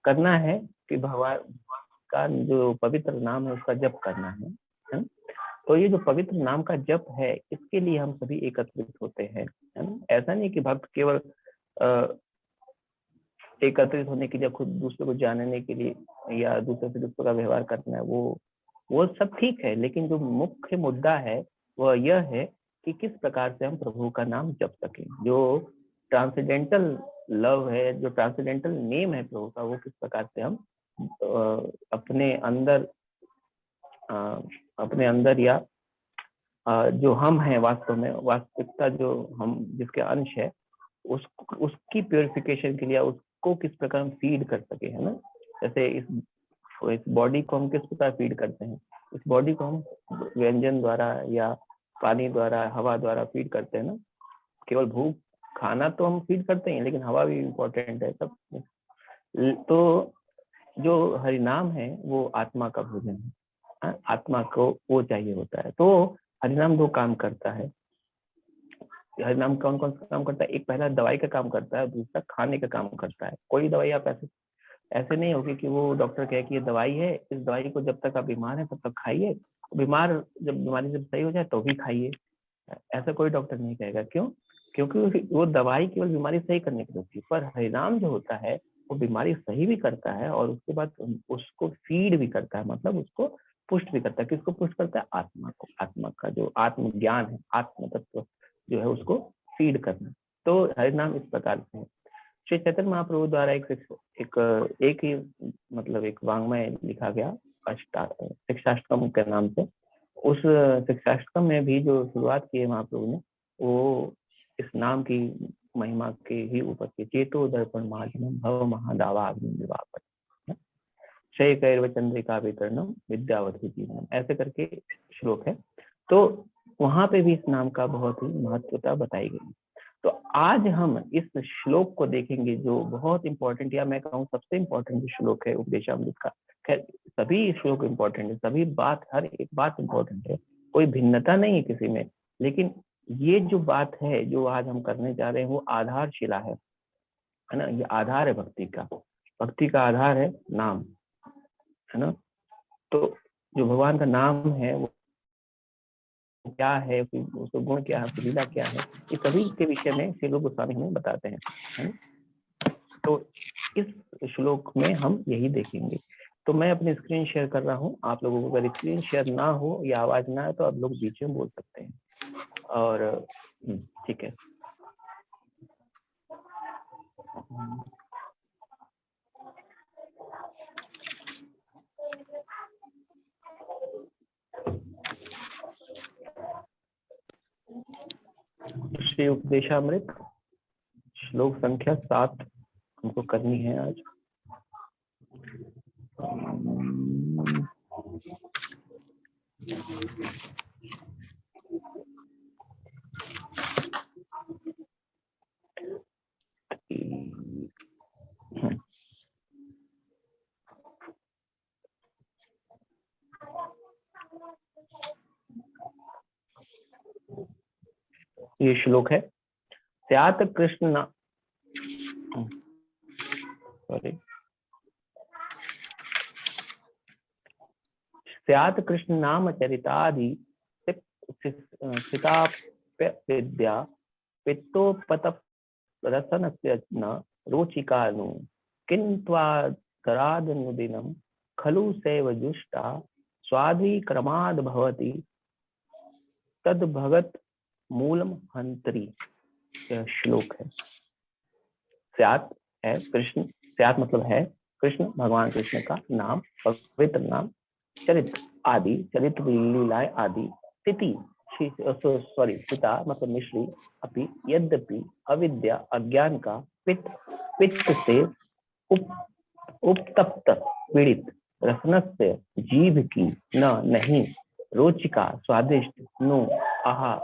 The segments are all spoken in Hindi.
करना है कि भगवान का जो पवित्र नाम है उसका जप करना है ना। तो ये जो पवित्र नाम का जप है, इसके लिए हम सभी एकत्रित होते हैं, है ना। ऐसा नहीं कि भक्त केवल एकत्रित होने के लिए, खुद दूसरे को जानने के लिए या दूसरे से दूसरे का व्यवहार करना है, वो सब ठीक है, लेकिन जो मुख्य मुद्दा है वह यह है कि किस प्रकार से हम प्रभु का नाम जप सकें। जो ट्रांसेंडेंटल लव है, जो ट्रांसेंडेंटल नेम है प्रभु का, वो किस प्रकार से हम अपने अंदर या जो हम हैं वास्तव में, वास्तविकता जो हम जिसके अंश है, उसकी प्योरिफिकेशन के लिए उसको किस प्रकार हम फीड कर सके, है ना। जैसे इस बॉडी को हम किस प्रकार फीड करते हैं, इस बॉडी को हम व्यंजन द्वारा या पानी द्वारा, हवा द्वारा फीड करते हैं ना। केवल भूख, खाना तो हम फीड करते हैं, लेकिन हवा भी इम्पोर्टेंट है सब। तो जो हरिनाम है वो आत्मा का भोजन है, आत्मा को वो चाहिए होता है। तो हरिनाम दो काम करता है। हरिनाम कौन कौन सा काम करता है? एक पहला दवाई का काम करता है, दूसरा खाने का काम करता है। कोई दवाई आप ऐसे नहीं होगी कि वो डॉक्टर कहे कि ये दवाई है, इस दवाई को जब तक आप बीमार हैं तब तक खाइए, जब बीमारी जब सही हो जाए तो भी खाइए। ऐसा कोई डॉक्टर नहीं कहेगा। क्यों? क्योंकि वो दवाई केवल बीमारी सही करने के लिए होती है, पर हरिनाम जो होता है वो बीमारी सही भी करता है और उसके बाद उसको फीड भी करता है, मतलब उसको पुष्ट भी करता है। किसको पुष्ट करता है? आत्मा को। आत्मा का जो आत्मज्ञान है, आत्म तत्व जो है, उसको फीड करना। तो हरिनाम इस प्रकार से है। श्री चैतन्य महाप्रभु द्वारा एक ही मतलब एक वांग्मय लिखा गया शिक्षाष्टकम के नाम से। उस शिक्षाष्टकम में भी जो शुरुआत की है महाप्रभु ने, वो इस नाम की महिमा के ही ऊपर की। चेतो दर्पण महाजनम भव महादावा अग्नि निवापन क्षय कैर्व चंद्रिका वितरणम विद्यावधि जीवनम, ऐसे करके श्लोक है। तो वहां पे भी इस नाम का बहुत ही महत्वता बताई गई। तो आज हम इस श्लोक को देखेंगे जो बहुत इंपॉर्टेंट, या मैं कहूँ सबसे इंपॉर्टेंट श्लोक है उपदेशामृत का। खैर सभी श्लोक इंपॉर्टेंट है, सभी बात, हर एक बात इंपॉर्टेंट है, कोई भिन्नता नहीं है किसी में। लेकिन ये जो बात है जो आज हम करने जा रहे हैं वो आधारशिला है ना। ये आधार है भक्ति का। भक्ति का आधार है नाम, है ना। तो जो भगवान का नाम है वो क्या है, उसका गुण क्या है, उसकी लीला क्या है, ये सभी के विषय में श्री रूप गोस्वामी हमें बताते हैं, है ना। तो इस श्लोक में हम यही देखेंगे। तो मैं अपनी स्क्रीन शेयर कर रहा हूँ। आप लोगों को अगर स्क्रीन शेयर ना हो या आवाज ना आए तो आप लोग बीच में बोल सकते हैं। और ठीक है। श्री उपदेशामृत श्लोक संख्या 7 हमको करनी है आज। ये श्लोक है, स्यात् कृष्ण स्यात् कृष्ण नाम चरितादि स्थिताप्य विद्या पित्तोपत रसनस्य न रोचिकानु किन्त्वादरादनुदिनं खलु सैव जुष्टा स्वाधिक्रमाद् भवति तद भगत मूलम हंत्री। यह श्लोक है। स्यात् है कृष्ण, स्यात् मतलब है कृष्ण, भगवान कृष्ण का नाम, पवित्र नाम, चरित्र आदि, चरित्र लीलाएं आदि, स्थिति स्थिता मतलब मिश्री, अपि यद्यपि अविद्या अज्ञान का, पित्त से उपतप्त पीड़ित, रसनस्य जीभ की, न नहीं, रोचिका स्वादिष्ट, नो आहा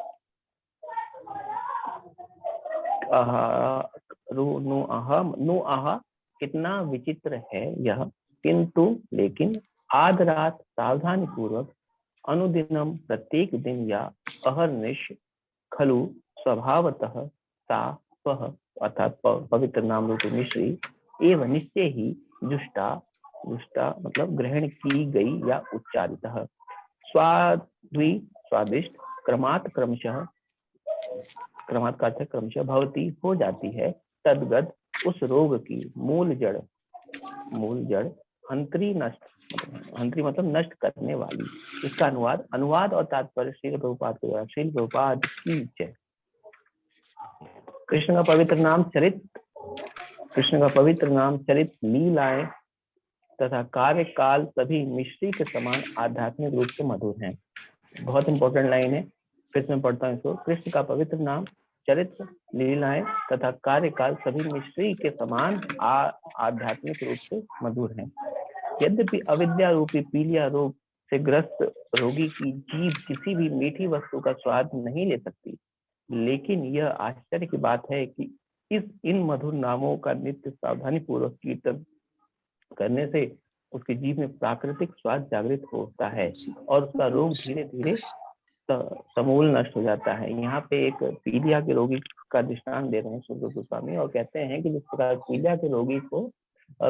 नो आहा कितना विचित्र है यह, किंतु लेकिन आदरात सावधानी पूर्वक अनुदिनम प्रत्येक दिन या अहर्निश खलु स्वभावतः सा वह अर्थात पवित्र नाम रूपी मिश्री एवं निश्चय ही जुष्टा, जुष्टा मतलब ग्रहण की गई या उच्चारित। स्वाद्वी स्वादिष्ट, क्रमात् क्रमशः, क्रमात् का अर्थ है क्रमशः, भवती हो जाती है, तद्गत उस रोग की, मूल जड़, मूल जड़, हंत्री नष्ट, हंत्री मतलब नष्ट करने वाली। इसका अनुवाद, अनुवाद और तात्पर्य श्रील प्रभुपाद के द्वारा। श्रील प्रभुपाद की जय। कृष्ण का पवित्र नाम चरित, कृष्ण का पवित्र नाम चरित, लीलाएं तथा कार्य काल सभी मिश्री के समान आध्यात्मिक रूप से मधुर हैं। बहुत इंपॉर्टेंट लाइन है, फिर मैं पढ़ता हूँ इसको। कृष्ण का पवित्र नाम, चरित्र, लीलाएं तथा कार्यकाल सभी मिश्री के समान आध्यात्मिक रूप से मधुर हैं। यद्यपि अविद्या रूपी पीलिया रोग से ग्रस्त रोगी की जीभ किसी भी मीठी वस्तु का स्वाद नहीं ले सकती, लेकिन यह आश्चर्य की बात है कि इन मधुर नामों का नित्य सावधानी पूर्वक कीर्तन करने से उसकी जीभ में प्राकृतिक स्वाद जागृत होता है और उसका रोग धीरे धीरे समूल नष्ट हो जाता है। यहाँ पे एक पीलिया के रोगी का दृष्टांत दे रहे हैं सुखदेव गोस्वामी, और कहते हैं कि जिस प्रकार पीलिया के रोगी को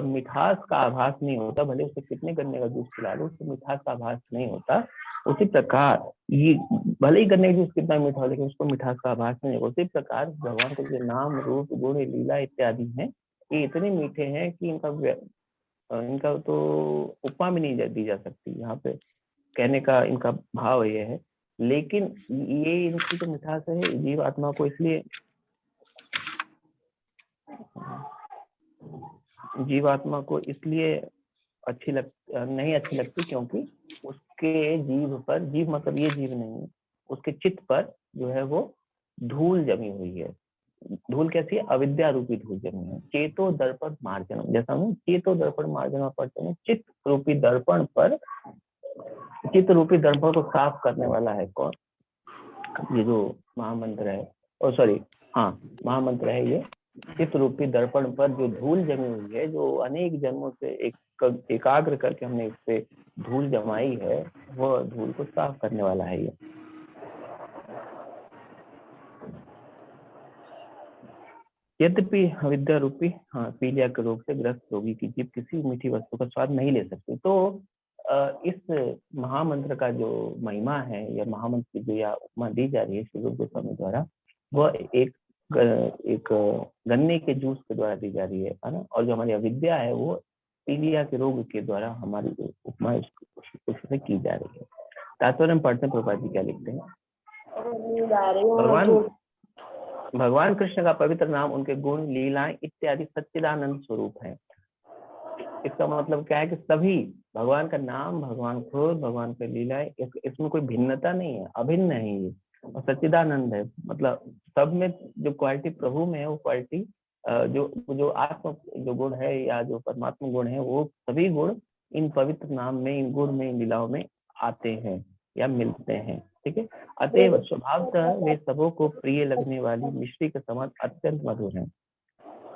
मिठास का आभास नहीं होता, भले उसे कितने गन्ने का जूस पिला लो उसको मिठास का आभास नहीं होता, उसी प्रकार ये भले ही गन्ने का जूस कितना मीठा हो लेकिन उसको मिठास का आभास नहीं होगा। उसी प्रकार भगवान के जो नाम, रूप, गुण, लीला इत्यादि हैं, ये इतने मीठे हैं कि इनका तो उपमा भी नहीं दी जा सकती। यहाँ पे कहने का इनका भाव ये है। लेकिन ये इनकी जो मिठास है जीव आत्मा को इसलिए, जीवात्मा को इसलिए नहीं अच्छी लगती क्योंकि उसके जीव पर, जीव मतलब ये जीव नहीं, उसके चित्त पर जो है वो धूल जमी हुई है। धूल कैसी है? अविद्या रूपी धूल जमी है। चेतो दर्पण मार्जनम, जैसा हम चेतो दर्पण मार्जनम पढ़ते हैं, चित्त रूपी दर्पण पर, चित्त रूपी दर्पण को साफ करने वाला है कौन? ये जो महामंत्र है, हाँ महामंत्र है ये। चित्त रूपी दर्पण पर जो धूल जमी हुई है, जो अनेक जन्मों से एकाग्र करके हमने इस पे धूल जमाई है, वह धूल को साफ करने वाला है ये। यद्यपि अविद्या रूपी पीलिया के रोग से ग्रस्त रोगी की जीभ किसी मीठी वस्तु का स्वाद नहीं ले सकती। तो इस महामंत्र का जो महिमा है, या महामंत्र की जो या उपमा दी जा रही है श्री रूप गोस्वामी द्वारा, वह एक गन्ने के जूस के द्वारा दी जा रही है ना। और जो हमारी अविद्या है वो पीलिया के रोग के द्वारा हमारी उपमा उससे की जा रही है। तात्पर्य हम पढ़ते हैं, प्रभुपाद जी क्या लिखते हैं। भगवान कृष्ण का पवित्र नाम, उनके गुण, लीलाएं इत्यादि सच्चिदानंद स्वरूप है। इसका मतलब क्या है कि सभी भगवान का नाम, भगवान खुद, भगवान की लीलाएं, इसमें कोई भिन्नता नहीं है, अभिन्न है ये, और सच्चिदानंद है। मतलब सब में जो क्वालिटी प्रभु में है वो क्वालिटी जो आत्म जो गुण है या जो परमात्मा गुण है, वो सभी गुण इन पवित्र नाम में, इन गुण में, इन लीलाओं में आते हैं या मिलते हैं। ठीक है। अतएव स्वभावतः वे सबों को प्रिय लगने वाली मिश्री के समान अत्यंत मधुर हैं।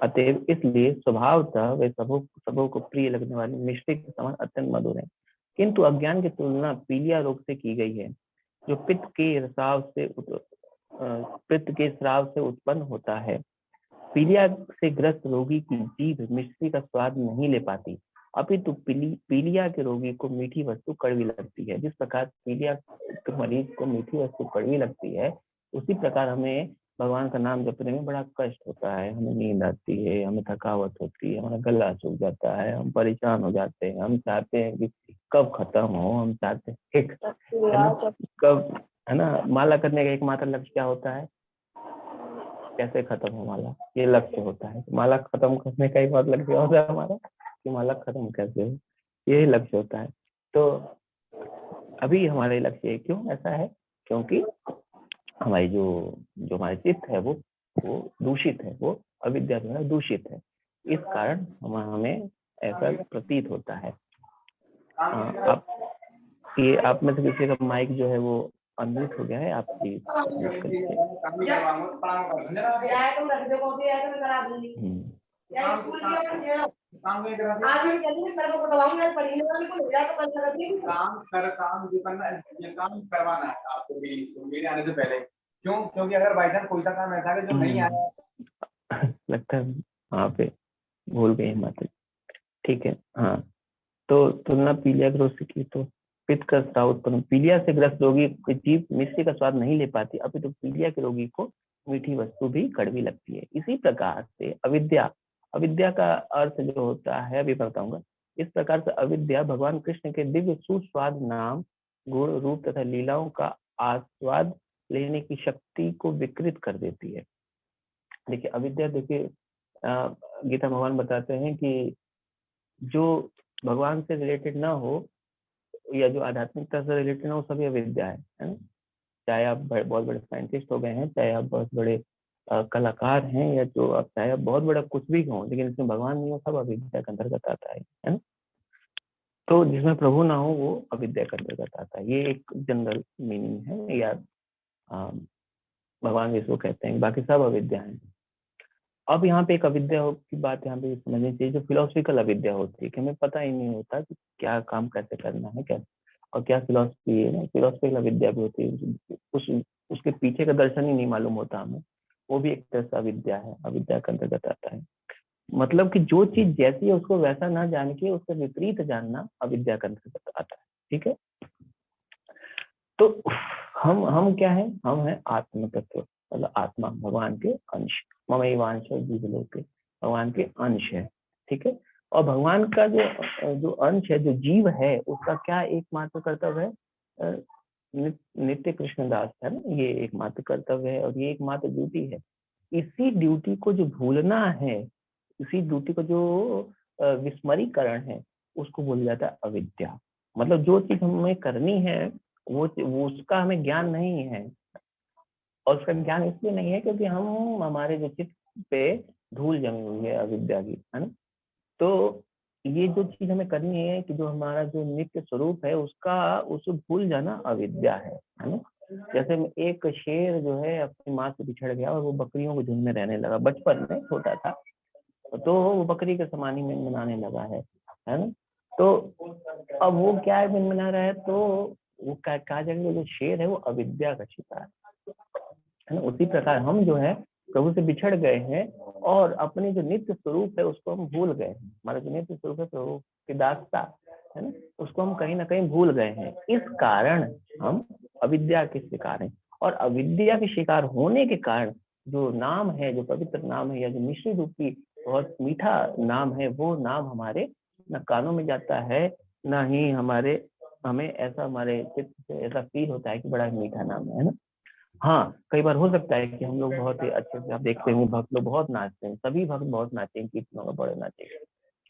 अतएव इसलिए स्वभावतः वे सबों को प्रिय लगने वाली मिश्री के समान अत्यंत मधुर है। किंतु अज्ञान की तुलना पीलिया रोग से की गई है, जो पित्त के स्राव से उत्पन्न होता है। पीलिया से ग्रस्त रोगी की जीभ मिश्री का स्वाद नहीं ले पाती, अपितु पीलिया के रोगी को मीठी वस्तु कड़वी लगती है। जिस प्रकार पीलिया के मरीज को मीठी वस्तु कड़वी लगती है, उसी प्रकार हमें भगवान का नाम जपने में बड़ा कष्ट होता है। हमें नींद आती है, हमें थकावट होती है, हमारा गला सूख जाता है, हम परेशान हो जाते हैं, हम चाहते हैं कि कब खत्म हो, हम चाहते हैं कब, है ना। माला करने का एकमात्र लक्ष्य क्या होता है? कैसे खत्म हो माला, ये लक्ष्य होता है। माला खत्म करने का ही बहुत लक्ष्य होता है हमारा, कि माला खत्म कैसे हो, यही लक्ष्य होता है। तो अभी हमारे लक्ष्य क्यों ऐसा है? क्योंकि हमारी जो हमारे चित्त है वो दूषित है, वो अविद्या द्वारा दूषित है। इस कारण हमें ऐसा प्रतीत होता है। आप में से किसी का माइक जो है वो अनम्यूट हो गया है, आप प्लीज म्यूट कर लीजिए। काम करवाना है आपको भी मेरे आने से पहले। क्यों? क्योंकि अगर बाई चांस कोई सा काम ऐसा है जो नहीं आया, लगता है वहाँ पे भूल गए माता। ठीक है। हाँ, तो तुलना पीलिया के रोग से की तो पित्त का स्राव उत्पन्न। पीलिया से ग्रस्त रोगी की जीभ मिश्री का स्वाद नहीं ले पाती, अभी तो पीलिया के रोगी को मीठी वस्तु भी कड़वी लगती है। इसी प्रकार से अविद्या, अविद्या का अर्थ जो होता है अभी बताऊंगा। इस प्रकार से अविद्या भगवान कृष्ण के दिव्य सुस्वाद नाम, गुण, रूप तथा लीलाओं का आस्वाद लेने की शक्ति को विकृत कर देती है। देखिए अविद्या, देखिए गीता भगवान बताते हैं कि जो भगवान से रिलेटेड ना हो या जो आध्यात्मिकता से रिलेटेड ना हो, सभी अविद्या है ना। चाहे आप बहुत बड़े साइंटिस्ट हो गए हैं, चाहे आप बहुत बड़े कलाकार हैं, या जो आप चाहे आप बहुत बड़ा कुछ भी हो, लेकिन इसमें भगवान नहीं हो, सब अविद्या के अंतर्गत आता है ना। तो जिसमें प्रभु ना हो वो अविद्या के अंतर्गत आता है। ये एक जनरल मीनिंग है, या भगवान जिसको कहते हैं, बाकी सब अविद्या है। अब यहाँ पे एक अविद्या की बात यहाँ पे समझनी चाहिए, जो फिलोसफिकल अविद्या होती है, कि हमें पता ही नहीं होता कि क्या काम कैसे करना है, क्या और क्या फिलोसफी है ना। फिलोसफिकल अविद्या भी होती है, उसके पीछे का दर्शन ही नहीं मालूम होता हमें, वो भी एक तरह से अविद्या है, अविद्या के अंतर्गत आता है। मतलब कि जो चीज जैसी है उसको वैसा ना जान के उसका विपरीत जानना अविद्या के अंतर्गत आता है। ठीक है, तो हम क्या है, हम है आत्म तत्व, मतलब आत्मा, भगवान के अंश, ममैवांश जीवलोके, भगवान के अंश है। ठीक है, और भगवान का जो अंश है, जो जीव है, उसका क्या एकमात्र कर्तव्य है, नित्य कृष्णदास है ना, ये एकमात्र कर्तव्य है और ये एकमात्र ड्यूटी है। इसी ड्यूटी को जो भूलना है, इसी ड्यूटी को जो विस्मरीकरण है, उसको बोला जाता है अविद्या। मतलब जो चीज हमें करनी है वो उसका हमें ज्ञान नहीं है, और उसका ज्ञान इसलिए नहीं है क्योंकि हम, हमारे जो चित्त पे धूल जमी हुई है अविद्या की, है ना। तो ये जो चीज हमें करनी है, कि जो हमारा जो नित्य स्वरूप है उसको भूल जाना अविद्या है ना। जैसे एक शेर जो है अपनी माँ से बिछड़ गया और वो बकरियों के झुंड में रहने लगा, बचपन में छोटा था, तो वो बकरी के समान ही मिनमिनाने लगा है ना। तो अब वो क्या है, मिनमिना रहा है, तो वो कहा जाएगा जो शेर है वो अविद्या का शिकार है ना। उसी प्रकार हम जो है प्रभु से बिछड़ गए हैं और अपने जो नित्य स्वरूप है उसको हम भूल गए हैं। हमारा जो नित्य स्वरूप है प्रभु की दासता है ना, उसको हम कहीं ना कहीं भूल गए हैं। इस कारण हम अविद्या के शिकार हैं, और अविद्या के शिकार होने के कारण जो नाम है, जो पवित्र नाम है, या जो मिश्री रूपी बहुत मीठा नाम है, वो नाम हमारे न कानों में जाता है, ना ही हमें ऐसा हमारे चित्त से ऐसा फील होता है कि बड़ा मीठा नाम है ना। हाँ, कई बार हो सकता है कि हम लोग बहुत ही अच्छे से, आप देखते होंगे भक्त लोग बहुत नाचते हैं, सभी भक्त बहुत नाचेंगे, कीर्तनों में बड़े नाचेंगे,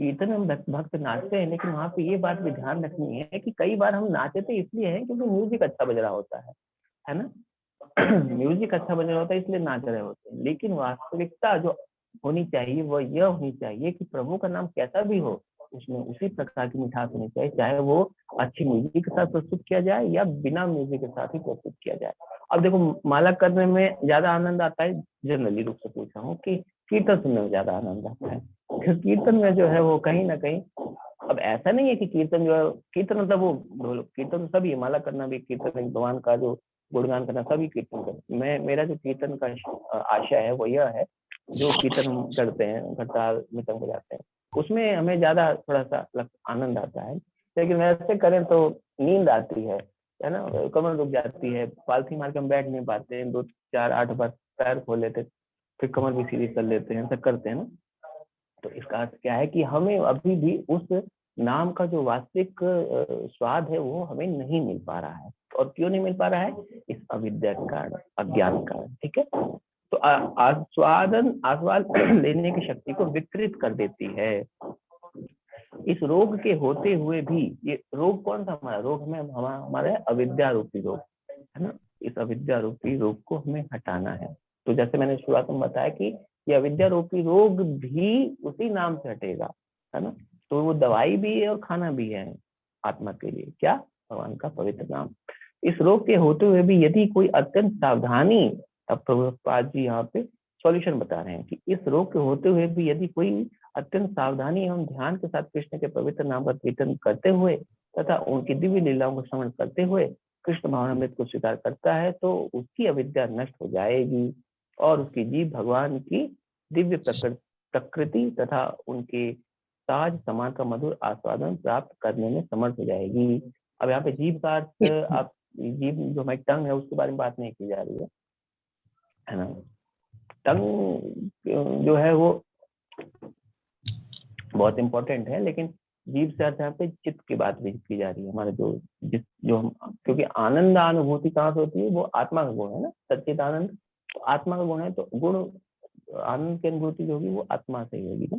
कीर्तन में भक्त नाचते हैं, लेकिन वहाँ पे ये बात भी ध्यान रखनी है कि कई बार हम नाचते इसलिए हैं क्योंकि म्यूजिक अच्छा बज रहा होता है ना। म्यूजिक अच्छा बज रहा होता है इसलिए नाच रहे होते हैं, लेकिन वास्तविकता जो होनी चाहिए वो यह होनी चाहिए कि प्रभु का नाम कैसा भी हो, उसमें उसी प्रकार की मिठास होनी चाहिए, चाहे वो अच्छी म्यूजिक के साथ प्रस्तुत किया जाए या बिना म्यूजिक के साथ ही प्रस्तुत किया जाए। अब देखो, माला करने में ज्यादा आनंद आता है, जनरली रूप से पूछा हूँ, कि कीर्तन सुनने में ज्यादा आनंद आता है। कीर्तन में जो है वो कहीं ना कहीं, अब ऐसा नहीं है कि कीर्तन जो है, कीर्तन मतलब वो कीर्तन तो सभी, माला करना भी कीर्तन, भगवान का जो गुणगान करना सभी कीर्तन करते। मेरा जो कीर्तन का आशय है वो यह है, जो कीर्तन हम करते हैं, घड़ताल मितम बजाते हैं, उसमें हमें ज्यादा थोड़ा सा आनंद आता है। लेकिन वैसे करें तो नींद आती है ना, कमर रुक जाती है, पालथी मार के हम बैठ नहीं पाते हैं, 2 4 8 बार पैर खोल लेते, फिर कमर भी सीधी कर लेते हैं, सब करते हैं ना। तो इसका अर्थ क्या है कि हमें अभी भी उस नाम का जो वास्तविक स्वाद है वो हमें नहीं मिल पा रहा है। और क्यों नहीं मिल पा रहा है? इस अविद्या के कारण, अज्ञान के कारण। ठीक है, तो आस्वाद लेने की शक्ति को विकृत कर देती है। इस रोग के होते हुए भी, ये रोग कौन सा हमारा रोग, हमें हमारा अविद्या रूपी रोग है ना। इस अविद्या रूपी रोग को हमें हटाना है। तो जैसे मैंने शुरुआत में बताया कि ये अविद्या रूपी रोग भी उसी नाम से हटेगा, है ना। तो वो दवाई भी है और खाना भी है आत्मा के लिए, क्या? भगवान का पवित्र नाम। इस रोग के होते हुए भी यदि कोई अत्यंत सावधानी, अब प्रभुपाद जी यहाँ पे सॉल्यूशन बता रहे हैं कि इस रोग के होते हुए भी यदि कोई अत्यंत सावधानी एवं ध्यान के साथ कृष्ण के पवित्र नाम का कीर्तन करते हुए तथा उनकी दिव्य लीलाओं को श्रवण करते हुए कृष्ण भावनामृत को स्वीकार करता है, तो उसकी अविद्या नष्ट हो जाएगी और उसकी जीव भगवान की दिव्य प्रकृति तथा उनके साज समान का मधुर आस्वादन प्राप्त करने में समर्थ हो जाएगी। अब यहाँ पे जीभ का अर्थ, आप जीभ जो हमारी टंग है उसके बारे में बात नहीं की जा रही है ना। टंग जो है वो बहुत इंपॉर्टेंट है, लेकिन जीव से अर्थ यहाँ पे चित्त की बात भी की जा रही है। हमारे जो हम, क्योंकि आनंद अनुभूति कहाँ से होती है, वो आत्मा का गुण है ना, सच्चित आनंद तो आत्मा का गुण है, तो गुण आनंद की अनुभूति जो होगी वो आत्मा से ही होगी ना।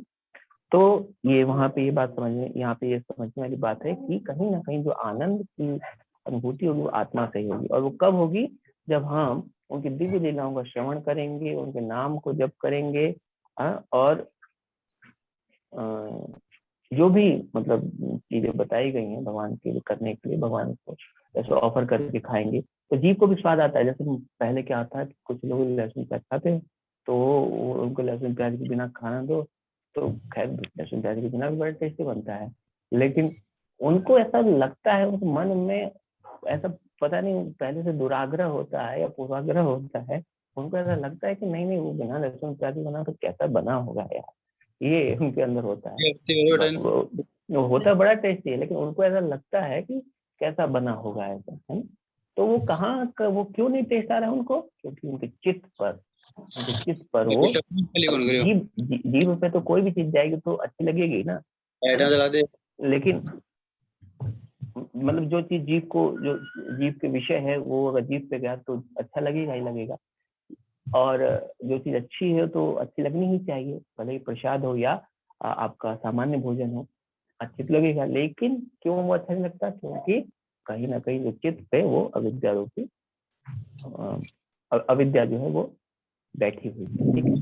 तो ये वहां पे ये बात समझने, यहाँ पे ये समझने वाली बात है कि कहीं ना कहीं जो आनंद की अनुभूति होगी वो आत्मा से ही होगी। और वो कब होगी, जब हम उनकी दिव्य लीलाओं का श्रवण करेंगे, उनके नाम को जप करेंगे, और जो भी मतलब चीजें बताई गई हैं भगवान के लिए करने के लिए, भगवान को जैसे ऑफर करके खाएंगे तो जीव को भी स्वाद आता है। जैसे पहले क्या होता है कि कुछ लोग लहसुन प्याज खाते हैं, तो उनको लहसुन प्याज के बिना खाना दो तो खैर लहसुन प्याज के बिना भी बड़ा टेस्टी बनता है, लेकिन उनको ऐसा लगता है, उनके मन में ऐसा पता नहीं पहले से दुराग्रह होता है या पूर्वाग्रह होता है, उनको ऐसा लगता है कि नहीं नहीं वो बिना लहसुन प्याज के बना तो कैसा बना होगा यार, ये उनके अंदर होता है। वो होता बड़ा टेस्टी है, लेकिन उनको ऐसा लगता है कि कैसा बना होगा ऐसा, है ना। तो वो कहाँ का, वो क्यों नहीं टेस्ट आ रहा है उनको, क्योंकि उनके चित्त पर वो जीभ पे तो कोई भी चीज जाएगी तो अच्छी लगेगी ना, लेकिन मतलब जो चीज जीभ को, जो जीभ के विषय है वो अगर जीभ पे गया तो अच्छा लगेगा ही लगेगा, और जो चीज अच्छी है तो अच्छी लगनी ही चाहिए, भले ही प्रसाद हो या आपका सामान्य भोजन हो, अच्छी तो लगेगा। लेकिन क्यों वो अच्छा नहीं लगता, क्योंकि कहीं ना कहीं जो चित्त पे वो अविद्या रूपी अविद्या जो है वो बैठी हुई है, ठीक है।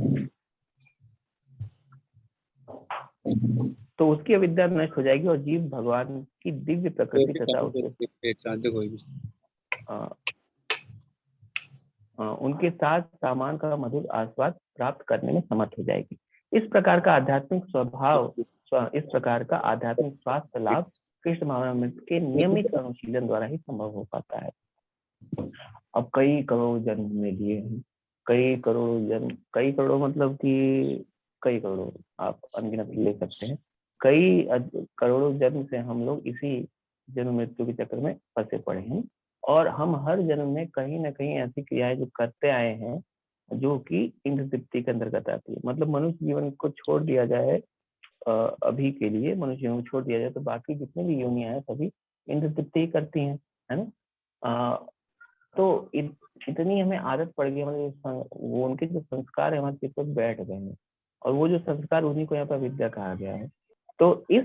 तो उसकी अविद्या नष्ट हो जाएगी और जीव भगवान की दिव्य प्रकृति तथा उनके साथ सामान का मधुर आस्वाद प्राप्त करने में समर्थ हो जाएगी। इस प्रकार का आध्यात्मिक स्वास्थ्य लाभ कृष्ण भावनामृत के नियमित अनुशीलन द्वारा ही संभव हो पाता है। अब कई करोड़ जन्म में लिए हैं, कई करोड़ मतलब कि कई करोड़ आप अनगिनत ले सकते हैं, कई करोड़ों जन्म से हम लोग इसी जन्म मृत्यु के चक्र में फंसे पड़े हैं, और हम हर जन्म में कहीं ना कहीं ऐसी क्रियाएं जो करते आए हैं जो कि इंद्र तृप्ति के अंतर्गत आती है। मतलब मनुष्य जीवन को छोड़ दिया जाए, अभी के लिए मनुष्य जीवन को छोड़ दिया जाए तो बाकी जितने भी योनियां हैं सभी इंद्र तृप्ति ही करती हैं, है ना। तो इतनी हमें आदत पड़ गई, मतलब वो उनके जो संस्कार है हमारे चित्त पर बैठ गए हैं, और वो जो संस्कार उन्हीं को यहाँ पर विद्या कहा गया है। तो इस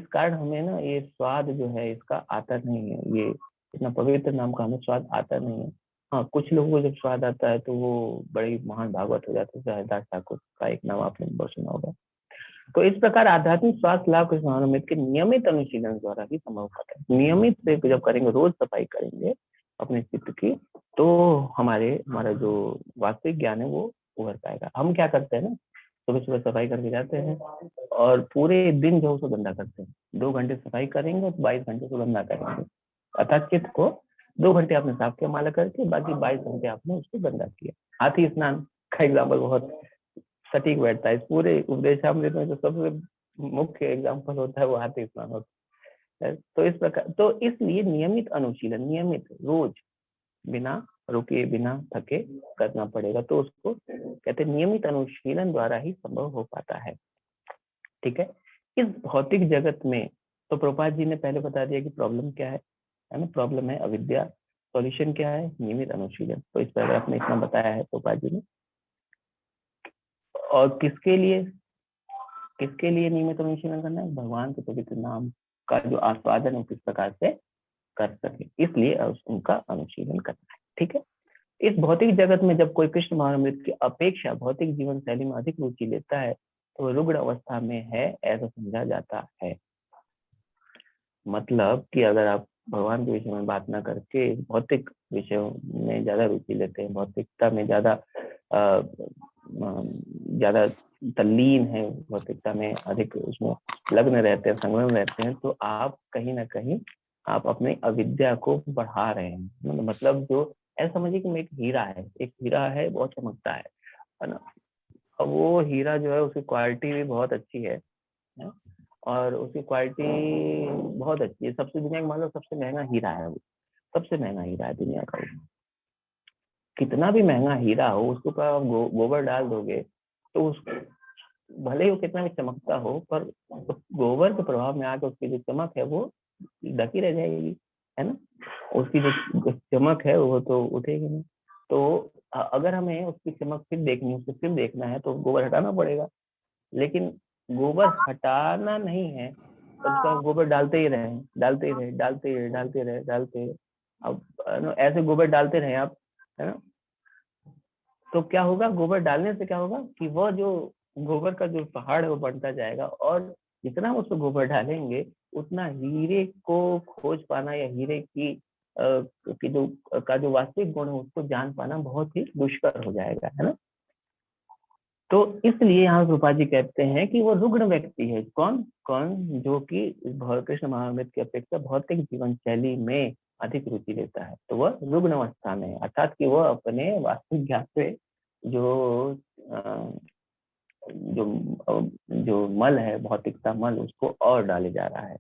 कारण हमें ना ये स्वाद जो है इसका आता नहीं है, ये इतना पवित्र नाम का हमें स्वाद आता नहीं है। हाँ, कुछ लोगों को जब स्वाद आता है तो वो बड़े महान भागवत हो जाते हैं, हरिदास ठाकुर का एक नाम आपने बहुत सुना होगा। तो इस प्रकार आध्यात्मिक स्वास्थ्य लाभ कृष्ण भावनामृत के नियमित अनुशीलन द्वारा ही संभव होता है। नियमित से जब करेंगे, रोज सफाई करेंगे अपने चित्त की, तो हमारा जो वास्तविक ज्ञान है वो उभर पाएगा। हम क्या करते हैं ना, सुबह सुबह सफाई करके जाते हैं और पूरे दिन जो उसको गंदा करते हैं। 2 घंटे सफाई करेंगे तो 22 घंटे को गंदा करेंगे, अर्थात चित्त को 2 घंटे आपने साफ किया माला करके, बाकी 22 घंटे आपने उसको गंदा किया। हाथी स्नान का एग्जाम्पल बहुत सटीक बैठता है। इस पूरे उपदेशामृत में जो सबसे मुख्य एग्जाम्पल होता है वो हाथी स्नान होता है। तो इस प्रकार, तो इसलिए नियमित अनुशीलन, नियमित रोज बिना रुके बिना थके करना पड़ेगा, तो उसको कहते हैं नियमित अनुशीलन द्वारा ही संभव हो पाता है, ठीक है। इस भौतिक जगत में तो प्रभुपाद जी ने पहले बता दिया कि प्रॉब्लम क्या है ना, प्रॉब्लम है अविद्या, सॉल्यूशन क्या है, नियमित अनुशीलन। तो इस पैराग्राफ में इतना बताया है प्रभुपाद जी ने। और किसके लिए नियमित अनुशीलन करना है, भगवान के पवित्र नाम का जो आस्वादन है किस प्रकार से कर सके, इसलिए उनका अनुशीलन करना है, ठीक है। इस भौतिक जगत में जब कोई कृष्ण भावनामृत की अपेक्षा भौतिक जीवन शैली में अधिक रुचि लेता है तो वो रुग्ण अवस्था में है, ऐसा समझा जाता है। मतलब कि अगर आप भगवान के विषय में बात ना करके भौतिक विषयों में ज्यादा रुचि लेते हैं, भौतिकता में ज्यादा तल्लीन है, भौतिकता में अधिक उसमें लग्न रहते हैं, संलग्न रहते हैं, तो आप कहीं ना कहीं आप अपने अविद्या को बढ़ा रहे हैं। मतलब जो ऐसा समझिए कि एक हीरा है बहुत चमकता है ना, अब वो हीरा जो है उसकी क्वालिटी भी बहुत अच्छी है, और उसकी क्वालिटी बहुत अच्छी है। सबसे दुनिया का मान लो सबसे महंगा हीरा है वो, सबसे महंगा हीरा है दुनिया का। कितना भी महंगा हीरा हो उसको ऊपर आप गोबर डाल दोगे तो उस भले ही वो कितना भी चमकता हो, पर उस गोबर के प्रभाव में आकर उसकी जो चमक है वो ढकी रह जाएगी, है ना। उसकी जो चमक है वो तो उठेगी नहीं। तो अगर हमें उसकी चमक फिर देखनी है, उसको फिर देखना है तो गोबर हटाना पड़ेगा। लेकिन गोबर हटाना नहीं है, तो उसको आप गोबर डालते ही रहे, डालते ही रहे, डालते ही रहे, डालते रहे, डालते रहे। अब ऐसे गोबर डालते रहे आप, है ना, तो क्या होगा, गोबर डालने से क्या होगा कि वह जो गोबर का जो पहाड़ है वो बढ़ता जाएगा, और जितना हम उसको गोबर डालेंगे उतना हीरे को खोज पाना या हीरे की जो वास्तविक गुण है उसको जान पाना बहुत ही दुष्कर हो जाएगा, है ना। तो इसलिए यहाँ रूपा जी कहते हैं कि वो रुग्ण व्यक्ति है। कौन कौन? जो कि कृष्ण महामृत की अपेक्षा भौतिक जीवन शैली में अधिक रुचि लेता है, तो वह रुग्ण अवस्था में है, अर्थात कि वह अपने वास्तविक ज्ञान से जो जो जो मल है, भौतिकता मल, उसको और डाले जा रहा है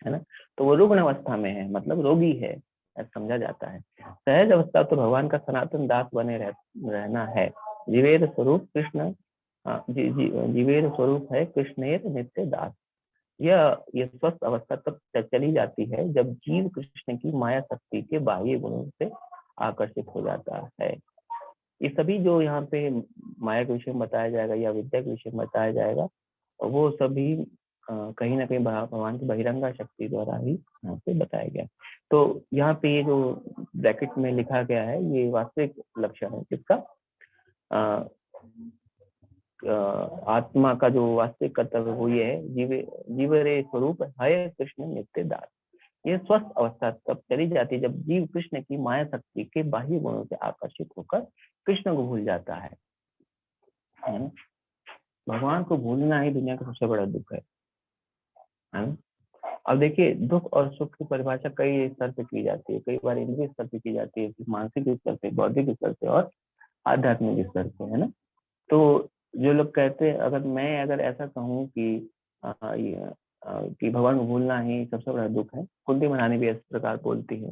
ना। तो वो रुग्ण अवस्था में है, मतलब रोगी है, ऐसा समझा जाता है। सहज अवस्था तो भगवान का सनातन दास बने रहना है। जीवेर स्वरूप कृष्ण, जीवेर स्वरूप है कृष्णेर नित्य दास। यह स्वस्थ अवस्था तब चली जाती है जब जीव कृष्ण की माया शक्ति के बाह्य गुणों से आकर्षित हो जाता है। ये सभी जो यहाँ पे माया के विषय में बताया जाएगा या विद्या के विषय में बताया जाएगा, वो सभी कहीं ना कहीं भगवान की बहिरंगा शक्ति द्वारा ही यहाँ पे बताया गया। तो यहाँ पे ये जो ब्रैकेट में लिखा गया है ये वास्तविक लक्षण है किसका? आत्मा का जो वास्तविक कर्तव्य वो ये है, जीवरे स्वरूप है कृष्ण नित्य दास। ये स्वस्थ अवस्था तब चली जाती है जब जीव कृष्ण की माया शक्ति के बाह्य गुणों से आकर्षित होकर कृष्ण को भूल जाता है ना। भगवान को भूलना ही दुनिया का सबसे बड़ा दुख है ना। अब देखिए, दुख और सुख की परिभाषा कई स्तर पे की जाती है, कई बार इंद्रिय स्तर पे की जाती है, मानसिक स्तर पे, बौद्धिक स्तर पे और आध्यात्मिक स्तर पे, है ना। तो जो लोग कहते हैं, अगर ऐसा कहूँ कि भगवान को भूलना ही सबसे बड़ा दुख है, कुंती महारानी भी इस प्रकार बोलती है।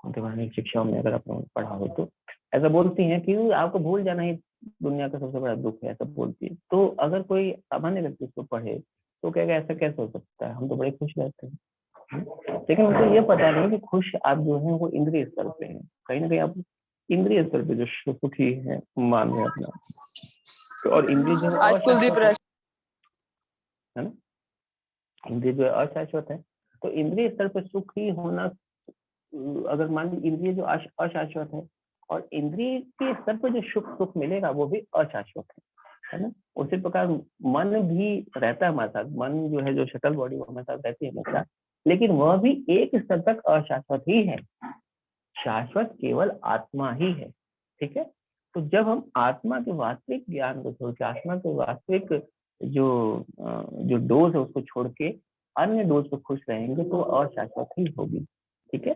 कुंती महारानी की शिक्षाओं में अगर आपने पढ़ा हो तो ऐसा बोलती हैं कि आपको भूल जाना ही दुनिया का सबसे बड़ा दुख है, ऐसा बोलती है। तो अगर कोई सामान्य व्यक्ति इसको पढ़े तो कहेगा ऐसा कैसे हो सकता है, हम तो बड़े खुश रहते हैं। लेकिन उनको ये पता नहीं कि खुश आप जो है वो इंद्रिय स्तर पे है, कहीं ना कहीं आप इंद्रिय स्तर पे जो सुखी है मान रहे अपना, और इंद्रिय जो है अशाश्वत है ना, इंद्रिय जो है अशाश्वत है। तो इंद्रिय स्तर पर सुखी होना, अगर मान ली इंद्रिय जो अशाश्वत है, और इंद्रिय के स्तर पर जो सुख मिलेगा वो भी अशाश्वत है ना। उसी प्रकार मन भी रहता है हमारे साथ, मन जो है जो शटल बॉडी वो हमारे साथ रहती है हमेशा, लेकिन वह भी एक स्तर तक अशाश्वत ही है, शाश्वत केवल आत्मा ही है। ठीक है। तो जब हम आत्मा के वास्तविक ज्ञान को छोड़ के, आत्मा के वास्तविक जो डोज है उसको छोड़ के अन्य डोज पर खुश रहेंगे तो अशाश्वत ही होगी। ठीक है।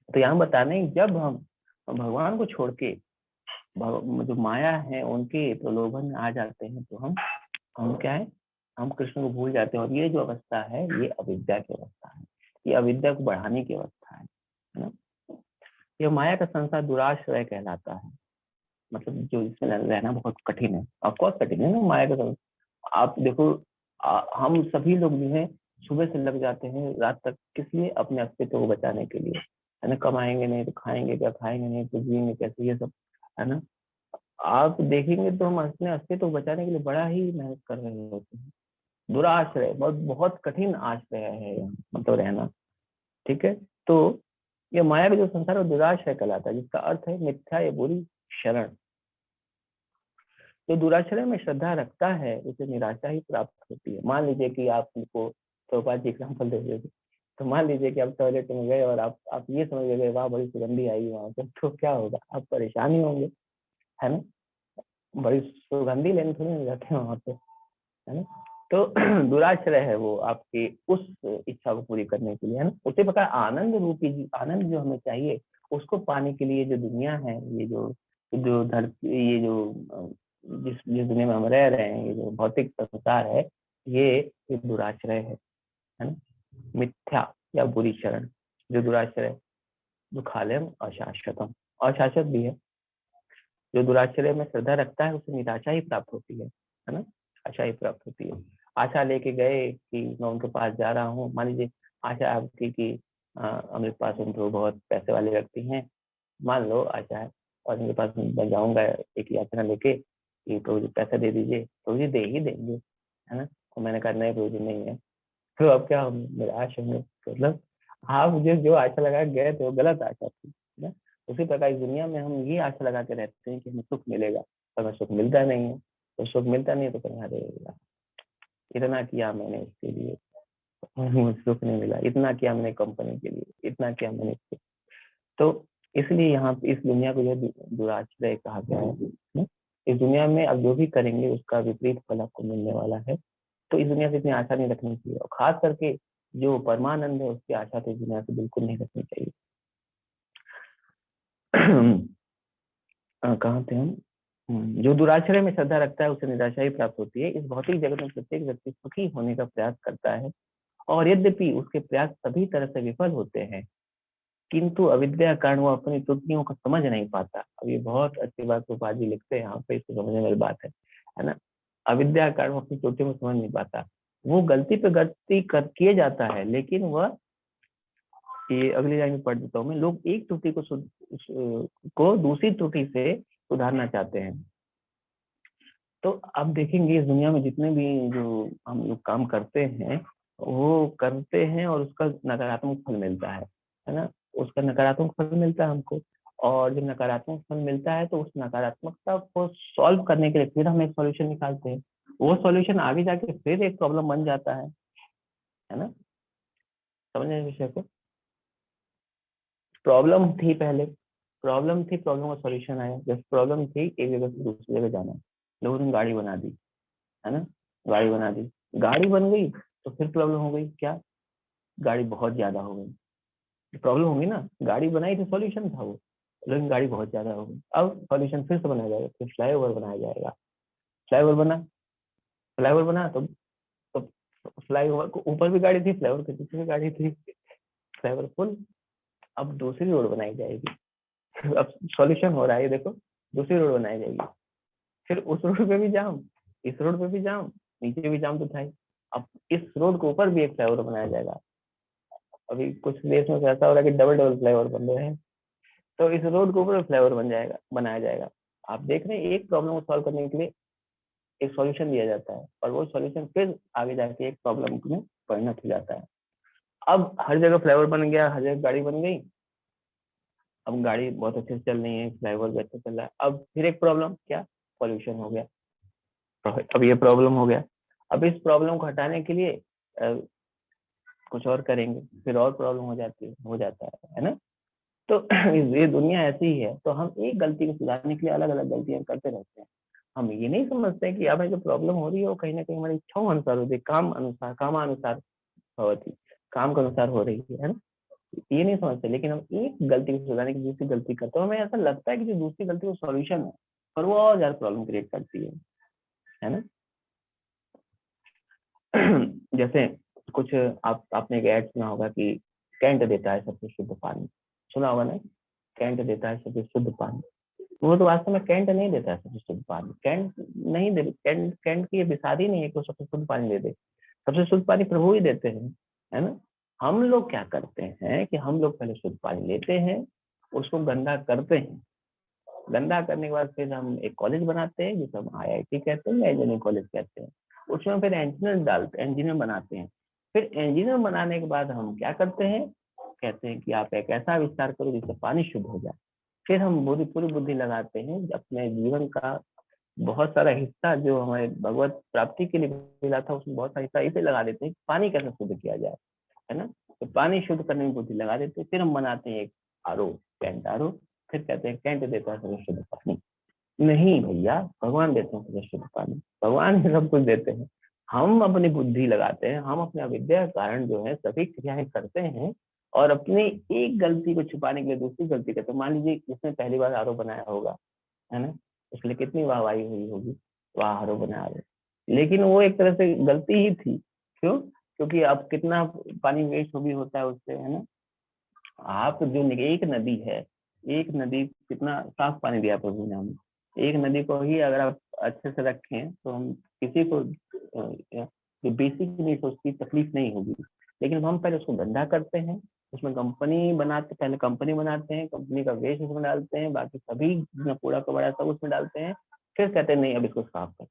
तो यहाँ बताने जब हम भगवान को छोड़ के जो माया है उनके प्रलोभन में आ जाते हैं तो हम क्या है, हम कृष्ण को भूल जाते हैं। और ये जो अवस्था है ये अविद्या की अवस्था है, ये अविद्या को बढ़ाने की अवस्था है ना। ये माया का संसार दुराश्रय कहलाता है, मतलब जो इसमें रहना बहुत कठिन है। ऑफकोर्स कठिन है ना माया का संसार। आप देखो, हम सभी लोग जो है सुबह से लग जाते हैं रात तक, किस लिए? अपने अस्तित्व को बचाने के लिए, है ना। कमाएंगे नहीं तो खाएंगे क्या, खाएंगे नहीं तो जिएंगे कैसे, ये सब, है ना। आप देखेंगे तो हम अपने अस्तित्व को बचाने के लिए बड़ा ही मेहनत कर रहे होते हैं। दुराश्रय बहुत बहुत कठिन आश्रय है यहाँ, मतलब रहना। ठीक है। तो ये माया का जो संसार है वो दुराश्रय कहलाता है, जिसका अर्थ है मिथ्या या बुरी शरण। जो दुराश्रय में श्रद्धा रखता है उसे निराशा ही प्राप्त होती है। मान लीजिए कि आपको प्रभुपाद जी एग्जाम्पल दे देते, तो मान लीजिए कि आप टॉयलेट में गए और आप ये समझ गए वाह बड़ी सुगंधी आई वहां से, तो क्या होगा? आप परेशान ही होंगे, है ना। बड़ी सुगंधी लेने थोड़ी नहीं जाते हैं वहां पे, है ना। तो दुराश्रय है वो आपकी उस इच्छा को पूरी करने के लिए, है ना। उसी प्रकार आनंद रूपी आनंद जो हमें चाहिए उसको पाने के लिए जो दुनिया है, ये जो जो धरती, ये जो जिस जिस दुनिया में हम रह रहे हैं, ये जो भौतिक संसार है, ये दुराश्रय है ना, मिथ्या या बुरी शरण। जो दुराश्रय, जो खालम अशाश्वतम, अशाश्वत भी है। जो दुराश्रय में श्रद्धा रखता है उसे निराशा ही प्राप्त होती है ना, आशा ही प्राप्त होती है। आशा लेके गए कि मैं उनके पास जा रहा हूँ, मान लीजिए आशा आपकी कि मेरे पास उनको बहुत पैसे वाले व्यक्ति हैं, मान लो आशा है, और उनके पास मैं जाऊंगा एक याचना लेके कि प्रभु जी पैसा दे दीजिए, प्रभु जी दे ही देंगे, है ना। तो मैंने कहा नहीं प्रभु जी नहीं है, तो अब क्या हम निराश होंगे, मतलब आप मुझे जो आशा लगा के गए थे वो गलत आशा थी ना। उसी प्रकार इस दुनिया में हम ये आशा लगा के रहते हैं कि हमें सुख मिलेगा, पर हमें सुख मिलता नहीं है। तो सुख मिलता नहीं है तो कहना अरे यार, इतना किया मैंने इसके लिए, मुझे सुख नहीं मिला, इतना किया मैंने कंपनी के लिए, इतना किया मैंने इसके। तो इसलिए यहाँ इस दुनिया को जो दुराश्रय कहा गया है ना? इस दुनिया में अब जो भी करेंगे उसका विपरीत फल आपको मिलने वाला है। तो इस दुनिया से इतनी आशा नहीं रखनी चाहिए, और खास करके जो परमानंद है उसकी आशा तो इस दुनिया से बिल्कुल नहीं रखनी चाहिए। कहाँ थे हम? जो दुराश्रय में श्रद्धा रखता है उसे निराशा ही प्राप्त होती है। इस भौतिक जगत में प्रत्येक व्यक्ति सुखी होने का प्रयास करता है, और यद्यपि उसके प्रयास सभी तरह से विफल होते हैं, किंतु अविद्या के कारण वो अपनी त्रुटियों को समझ नहीं पाता। अब ये बहुत अच्छी बात गोपाल जी लिखते हैं यहाँ पे, इसको समझने वाली बात है ना। अविद्या के कारण वो अपनी त्रुटियों को समझ नहीं पाता, वो गलती पे गलती कर किए जाता है, लेकिन वह, ये अगली लाइन में पढ़ देता हूँ मैं, लोग एक त्रुटि को दूसरी त्रुटि से सुधारना चाहते हैं। तो अब देखेंगे इस दुनिया में जितने भी जो हम लोग काम करते हैं, वो करते हैं और उसका नकारात्मक फल मिलता है ना। उसका नकारात्मक फल मिलता है हमको, और जब नकारात्मक फल मिलता है तो उस नकारात्मकता को सॉल्व करने के लिए फिर हम एक सॉल्यूशन निकालते हैं। वो सॉल्यूशन आगे जाके फिर एक प्रॉब्लम बन जाता है ना। समझ रहे हैं विषय को? प्रॉब्लम थी पहले, प्रॉब्लम थी, प्रॉब्लम का सॉल्यूशन आया। जब प्रॉब्लम थी एक जगह से दूसरी जगह जाना, लोगों ने गाड़ी बना दी, है ना, गाड़ी बना दी, गाड़ी बन गई तो फिर प्रॉब्लम हो गई, क्या? गाड़ी बहुत ज्यादा हो गई, प्रॉब्लम होगी ना। गाड़ी बनाई तो सॉल्यूशन था वो, लेकिन गाड़ी बहुत ज्यादा हो गई। अब सॉल्यूशन फिर से बनाया जाएगा, फिर फ्लाईओवर बनाया जाएगा। फ्लाईओवर बना, फ्लाईओवर बना तो फ्लाईओवर को ऊपर भी गाड़ी थी, फ्लाईओवर के पीछे भी गाड़ी थी, फ्लाईओवर फुल। अब दूसरी रोड बनाई जाएगी, अब सॉल्यूशन हो रहा है, ये देखो, दूसरी रोड बनाई जाएगी, फिर उस रोड पे भी जाम, इस रोड पे भी जाम, नीचे भी जाम तो था ही। अब इस रोड के ऊपर भी एक फ्लाईओवर बनाया जाएगा। अभी कुछ देश में ऐसा हो रहा है कि डबल डबल फ्लाईओवर बन रहे हैं, तो इस रोड के ऊपर फ्लाईओवर बन जाएगा, बनाया जाएगा। आप देख रहे हैं एक प्रॉब्लम को सॉल्व करने के लिए एक सॉल्यूशन दिया जाता है, और वो सॉल्यूशन फिर आगे जाके एक प्रॉब्लम में परिणत हो जाता है। अब हर जगह फ्लाईओवर बन गया, हर जगह गाड़ी बन गई, अब गाड़ी बहुत अच्छे से चल रही है, फ्लाईओवर भी अच्छा चल रहा है। अब फिर एक प्रॉब्लम, क्या? पॉल्यूशन हो गया। अब ये प्रॉब्लम हो गया। अब इस प्रॉब्लम को हटाने के लिए कुछ और करेंगे, फिर और प्रॉब्लम हो जाती है, हो जाता है ना। तो ये दुनिया ऐसी ही है। तो हम एक गलती को सुधारने के लिए अलग अलग गलतियां करते रहते हैं। हम ये नहीं समझते कि हमें जो प्रॉब्लम हो रही है वो कहीं ना कहीं हमारी इच्छाओं अनुसार होती है, काम अनुसार, कामानुसार होती, काम के अनुसार हो रही है ना। ये नहीं समझते, लेकिन हम एक गलती को सुधारने की दूसरी गलती करते हैं, हमें ऐसा लगता है कि जो दूसरी गलती वो सॉल्यूशन है, पर वो और ज्यादा प्रॉब्लम क्रिएट करती है ना। जैसे कुछ आपने एक ऐड सुना होगा कि कैंट देता है सबसे शुद्ध पानी, सुना होगा ना? कैंट देता है सबसे शुद्ध पानी। वो तो वास्तव में कैंट नहीं देता है सबसे शुद्ध पानी, कैंट नहीं दे, कैंट की ये विसार ही नहीं है कि वो सबसे शुद्ध पानी दे दे। सबसे शुद्ध पानी प्रभु ही देते हैं, है ना। हम लोग क्या करते हैं कि हम लोग पहले शुद्ध पानी लेते हैं, उसको गंदा करते हैं, गंदा करने के बाद फिर हम एक कॉलेज बनाते हैं जिसे हम IIT कहते हैं या इंजीनियरिंग कॉलेज कहते हैं। उसमें फिर इंजीनियर डालते, इंजीनियर बनाते हैं। फिर इंजीनियर बनाने के बाद हम क्या करते हैं, कहते हैं कि आप एक ऐसा आविष्कार करो जिससे पानी शुद्ध हो जाए। फिर हम पूरी बुद्धि लगाते हैं अपने जीवन का बहुत सारा हिस्सा जो हमारे भगवत प्राप्ति के लिए मिला था, उसमें बहुत सारा हिस्सा इसे लगा देते हैं पानी कैसे शुद्ध किया जाए, है ना। तो पानी शुद्ध करने में बुद्धि लगा देते हैं। फिर हम बनाते हैं एक आरो, कैंट आरो। फिर कहते हैं कैंट देता है सबसे शुद्ध पानी। नहीं भैया, भगवान देते हैं सबसे शुद्ध पानी, भगवान सब कुछ देते हैं। हम अपनी बुद्धि लगाते हैं, हम अपने अविद्या के कारण जो है सभी क्रियाएं करते हैं, और अपनी एक गलती को छुपाने के लिए दूसरी गलती करते हैं। मान लीजिए जिसने पहली बार आरो बनाया होगा, है ना, उसके लिए कितनी वाहवाही हुई होगी, वाह हरो बना रहे, लेकिन वो एक तरह से गलती ही थी। क्यों? क्योंकि अब कितना पानी वेस्ट भी होता है उससे, है ना। आप जो एक नदी है, एक नदी कितना साफ पानी दिया प्रभु ने हमें, एक नदी को ही अगर आप अच्छे से रखें तो हम किसी को जो बेसिक नीड्स उसकी तकलीफ नहीं होगी। लेकिन हम पहले उसको गंदा करते हैं, उसमें कंपनी बनाते, पहले कंपनी बनाते हैं, कंपनी का वेस्ट उसमें डालते हैं, बाकी सभी कूड़ा कबाड़ा सब उसमें डालते हैं, फिर कहते हैं नहीं अब इसको साफ कर।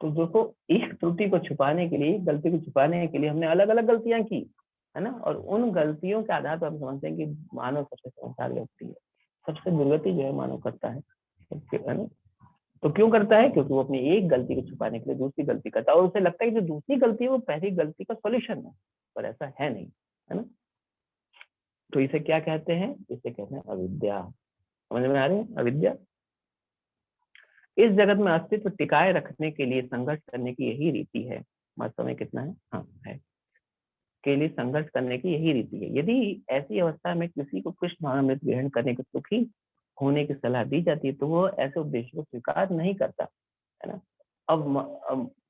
तो देखो, एक त्रुटि को छुपाने के लिए, गलती को छुपाने के लिए हमने अलग अलग गलतियां की, है ना। और उन गलतियों के आधार पर हम समझते हैं कि मानव सबसे समझदार व्यक्ति है, सबसे दुर्गति जो है मानव करता है ना। तो क्यों करता है? क्योंकि वो अपनी एक गलती को छुपाने के लिए दूसरी गलती करता है, और उसे लगता है कि जो दूसरी गलती है वो पहली गलती का सॉल्यूशन है, पर ऐसा है नहीं, है ना। तो इसे क्या कहते हैं? इसे कहते हैं अविद्या। समझ में आ रही है? अविद्या। इस जगत में अस्तित्व टिकाए रखने के लिए संघर्ष करने की यही रीति है। वास्तव में कितना है? हाँ है। के लिए संघर्ष करने की यही रीति है। यदि ऐसी अवस्था में किसी को कृष्ण भावनामृत ग्रहण करने की सुखी होने की सलाह दी जाती है तो वो ऐसे उद्देश्य को स्वीकार नहीं करता, है ना। अब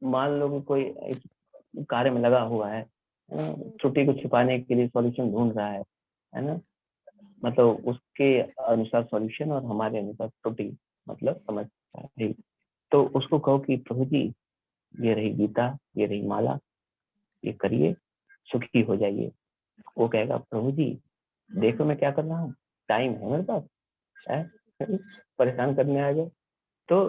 मान लो कि कोई इस कार्य में लगा हुआ है, त्रुटि को छिपाने के लिए सॉल्यूशन ढूंढ रहा है ना। मतलब उसके अनुसार सॉल्यूशन और हमारे अनुसार त्रुटि, मतलब समझता है। तो उसको कहो कि प्रभु जी ये रही गीता, ये रही माला, ये करिए, सुखी हो जाइए। वो कहेगा प्रभु जी देखो मैं क्या कर रहा हूँ, टाइम है मेरे पास, है परेशान करने आ गए। तो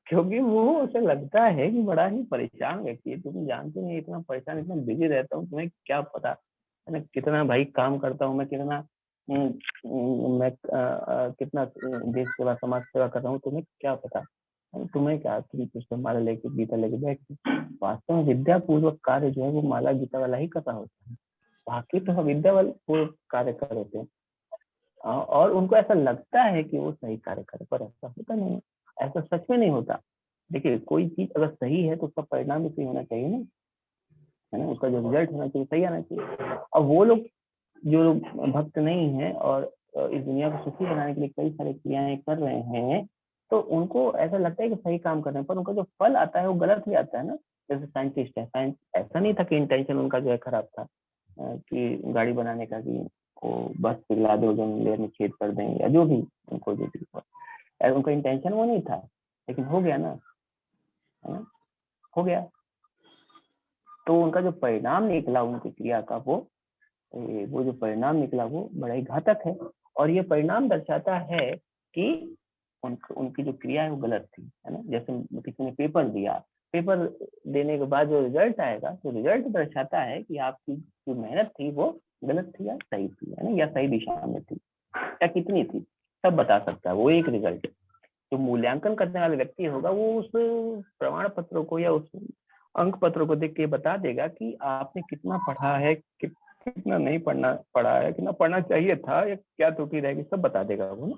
क्योंकि वो उसे लगता है कि बड़ा ही परेशान व्यक्ति है, तुम जानते नहीं इतना परेशान, इतना बिजी रहता हूँ, तुम्हें क्या पता है ना कितना भाई काम करता हूँ मैं, कितना मैं कितना देश सेवा समाज सेवा कर रहा हूँ, तुम्हें क्या पता, तुम्हें क्या, तुम पुस्तक माला लेके गीता लेके बैठ। वास्तव में विद्या पूर्वक कार्य जो है वो माला गीता वाला ही कर रहा होता है, बाकी तो विद्या वाले पूर्वक कार्य कर होते हैं। और उनको ऐसा लगता है कि वो सही कार्य करे, पर ऐसा होता नहीं है, ऐसा सच में नहीं होता। देखिए कोई चीज अगर सही है तो उसका परिणाम भी सही होना चाहिए ना, है ना, उसका जो रिजल्ट होना चाहिए सही आना चाहिए। अब वो लोग जो भक्त नहीं है और इस दुनिया को सुखी बनाने के लिए कई सारी क्रियाएं कर रहे हैं, तो उनको ऐसा लगता है कि सही काम कर रहे हैं, पर उनका जो फल आता है वो गलत ही आता है ना। जैसे साइंटिस्ट है, साइंस ऐसा नहीं था कि इंटेंशन उनका जो है खराब था, कि गाड़ी बनाने का, कि वो बस पिघला दे, ओजोन लेयर में छेद कर दें, या जो भी उनको जो भी उनका इंटेंशन वो नहीं था, लेकिन हो गया ना, है ना, हो गया। तो उनका जो परिणाम निकला उनकी क्रिया का, वो जो परिणाम निकला वो बड़ा ही घातक है। और ये परिणाम दर्शाता है कि उनकी जो क्रिया है वो गलत थी, है ना। जैसे किसी ने पेपर दिया, पेपर देने के बाद जो रिजल्ट आएगा, तो रिजल्ट दर्शाता है कि आपकी जो मेहनत थी वो गलत थी या सही थी, है ना, या सही दिशा में थी या कितनी थी, सब बता सकता है वो एक रिजल्ट। जो मूल्यांकन करने वाला व्यक्ति होगा वो उस प्रमाण पत्र को या उस अंक पत्र को देख के बता देगा कि आपने कितना पढ़ा है, कितना नहीं पढ़ा है, कितना पढ़ना चाहिए था, या क्या त्रुटि रहेगी, सब बता देगा वो ना।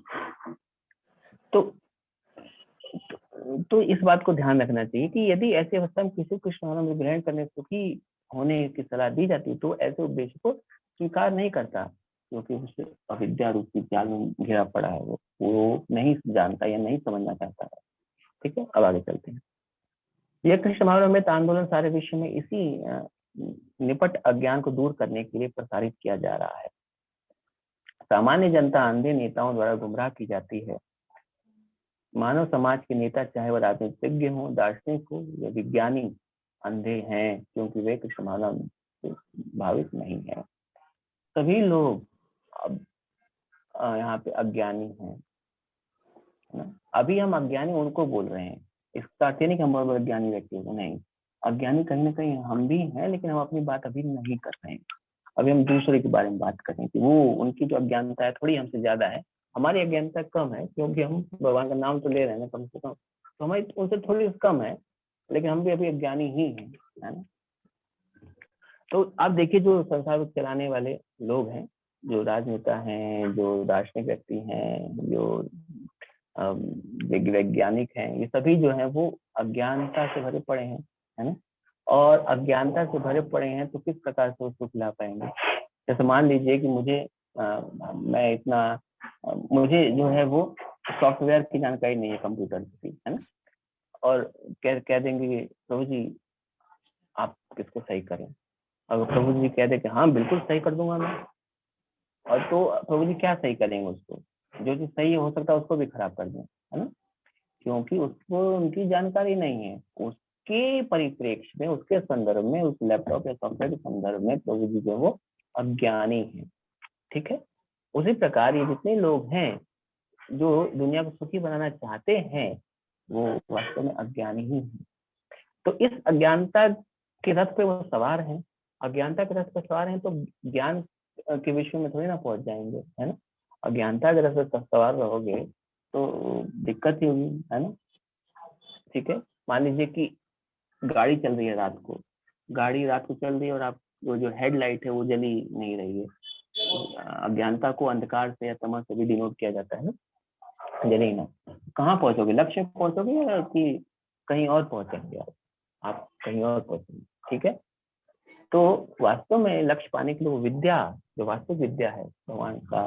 तो इस बात को ध्यान रखना चाहिए कि यदि ऐसी अवस्था में किसी कृष्ण भावनामृत ग्रहण करने सुखी होने की सलाह दी जाती तो ऐसे उद्देश्य को स्वीकार नहीं करता, क्योंकि उसे अविद्या रूपी जाल में घिरा पड़ा है, वो नहीं जानता या नहीं समझना चाहता है। ठीक है, अब आगे चलते हैं। यह कृष्ण भावनामृत आंदोलन सारे विश्व में इसी निपट अज्ञान को दूर करने के लिए प्रसारित किया जा रहा है। सामान्य जनता अंधे नेताओं द्वारा गुमराह की जाती है। मानव समाज के नेता, चाहे वह राजनीतिज्ञ हो, दार्शनिक हो या विज्ञानी, अंधे हैं क्योंकि वे कृष्ण भावना भावित नहीं है। सभी लोग अब यहाँ पे अज्ञानी हैं, है ना। अभी हम अज्ञानी उनको बोल रहे हैं, इसका अर्थ नहीं कि हम बहुत ज्ञानी व्यक्ति हो, नहीं। अज्ञानी कहीं ना कहीं हम भी हैं, लेकिन हम अपनी बात अभी नहीं कर रहे हैं। अभी हम दूसरे के बारे में बात कर रहे हैं कि वो उनकी जो अज्ञानता है थोड़ी हमसे ज्यादा है, हमारी अज्ञानता कम है, क्योंकि हम भगवान का नाम तो ले रहे हैं कम से कम, तो हमारी उनसे थोड़ी कम है, लेकिन हम भी अभी अज्ञानी ही हैं, है ना। तो आप देखिए जो संसार को चलाने वाले लोग हैं, जो राजनेता हैं, जो दार्शनिक व्यक्ति हैं, जो वैज्ञानिक हैं, ये सभी जो है वो अज्ञानता से भरे पड़े हैं, है ना। और अज्ञानता से भरे पड़े हैं तो किस प्रकार से उसको खिला पाएंगे। जैसे मान लीजिए कि मुझे मैं इतना मुझे जो है वो सॉफ्टवेयर की जानकारी नहीं है कंप्यूटर की, है ना, और कह देंगे कि प्रभु जी आप किसको सही करें, अगर प्रभु जी कह दे कि हाँ बिल्कुल सही कर दूंगा मैं, और तो प्रभु जी क्या सही करेंगे उसको, जो चीज सही हो सकता है उसको भी खराब कर दें, है ना, क्योंकि उसको उनकी जानकारी नहीं है, उसके परिप्रेक्ष्य में, उसके संदर्भ में, उस लैपटॉप या सॉफ्टवेयर के संदर्भ में प्रभु जी जो वो अज्ञानी है। ठीक है, उसी प्रकार ये जितने लोग हैं जो दुनिया को सुखी बनाना चाहते हैं वो वास्तव में अज्ञानी ही है। तो इस अज्ञानता के रथ पे वो सवार हैं, अज्ञानता के रथ पे सवार हैं, तो ज्ञान के विश्व में थोड़ी ना पहुंच जाएंगे, है ना, अज्ञानता के रथ पे सवार रहोगे तो दिक्कत ही होगी, है ना। ठीक है, मान लीजिए कि गाड़ी चल रही है रात को, गाड़ी रात को चल रही है और आप वो जो हेडलाइट है वो जली नहीं रही है, अज्ञानता को अंधकार से या तमस से भी डिनोट किया जाता है ना, जले ना, कहाँ पहुंचोगे, लक्ष्य पहुंचोगे या कि कहीं और पहुंचेंगे आप कहीं और पहुंचेंगे। ठीक है, तो वास्तव में लक्ष्य पाने के लिए वो विद्या, जो वास्तविक विद्या है भगवान का,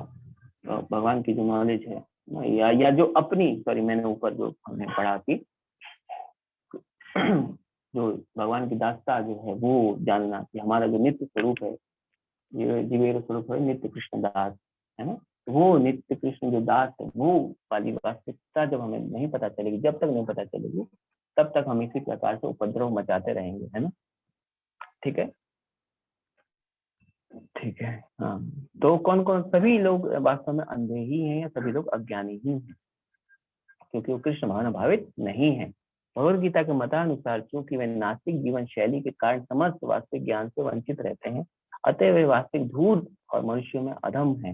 भगवान की जो नॉलेज है या जो अपनी, सॉरी मैंने ऊपर जो हमने पढ़ा कि जो भगवान की दासता जो है वो जानना कि हमारा जो नित्य स्वरूप है, ये जीवेर स्वरूप है नित्य कृष्ण दास, है ना, वो नित्य कृष्ण जो दास है वो वाली वास्तविकता जब हमें नहीं पता चलेगी, जब तक नहीं पता चलेगी तब तक हम इसी प्रकार से उपद्रव मचाते रहेंगे, है ना। ठीक है, ठीक है, हाँ, तो कौन कौन, सभी लोग वास्तव में अंधे ही हैं या सभी लोग अज्ञानी ही हैं, क्योंकि वो कृष्ण भावनाभावित नहीं है। भगवद गीता के मतानुसार चूंकि वे नास्तिक जीवन शैली के कारण समस्त वास्तविक ज्ञान से वंचित रहते हैं, अतः वे वास्तविक धूर्त और मनुष्यों में अधम है।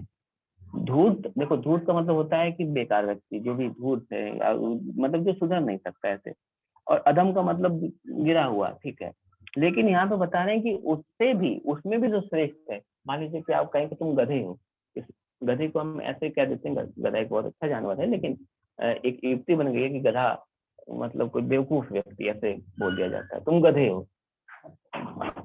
धूर्त, देखो धूर्त का मतलब होता है कि बेकार व्यक्ति, जो भी धूर्त है मतलब जो सुधर नहीं सकता ऐसे, और अधम का मतलब गिरा हुआ, ठीक है, लेकिन यहाँ पे बता रहे हैं कि उससे भी, उसमें भी जो श्रेष्ठ है, मान लीजिए कि आप कहें कि तुम गधे हो, इस गधे को हम ऐसे कह देते हैं, गधा एक बहुत अच्छा जानवर है, लेकिन एक युक्ति बन गई है कि गधा मतलब कोई बेवकूफ व्यक्ति, ऐसे बोल दिया जाता है तुम गधे हो,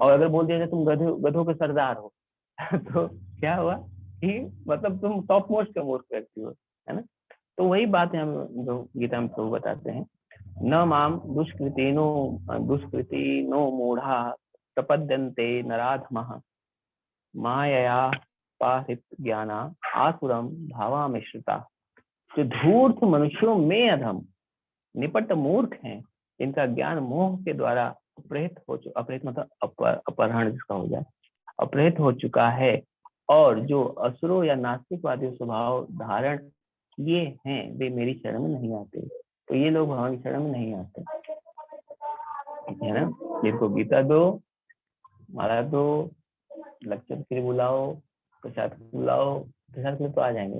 और अगर बोल दिया जाए तुम गधों के सरदार हो तो क्या हुआ कि मतलब तुम टॉप मोस्ट का मूर्ख व्यक्ति हो, है ना। तो वही बात है हम जो गीता में प्रभु बताते हैं, न माम दुष्कृतिनो मूढ़ा प्रपद्यन्ते नराधमः मायया पाहित ज्ञाना आसुरम भावामिश्रिता। जो धूर्त मनुष्यों में अधम निपट मूर्ख हैं, इनका ज्ञान मोह के द्वारा अपहृत हो चुका, अपहृत मतलब अपहरण जिसका हो जाए, अपहृत हो चुका है, और जो असुरों या नास्तिकवादी स्वभाव धारण किए हैं वे मेरी शरण में नहीं आते। तो ये लोग भगवान की शरण में नहीं आते, है ना। जिनको गीता दो, माला दो, लेक्चर के लिए बुलाओ, प्रसाद के लिए बुलाओ, प्रसाद के लिए तो आ जाएंगे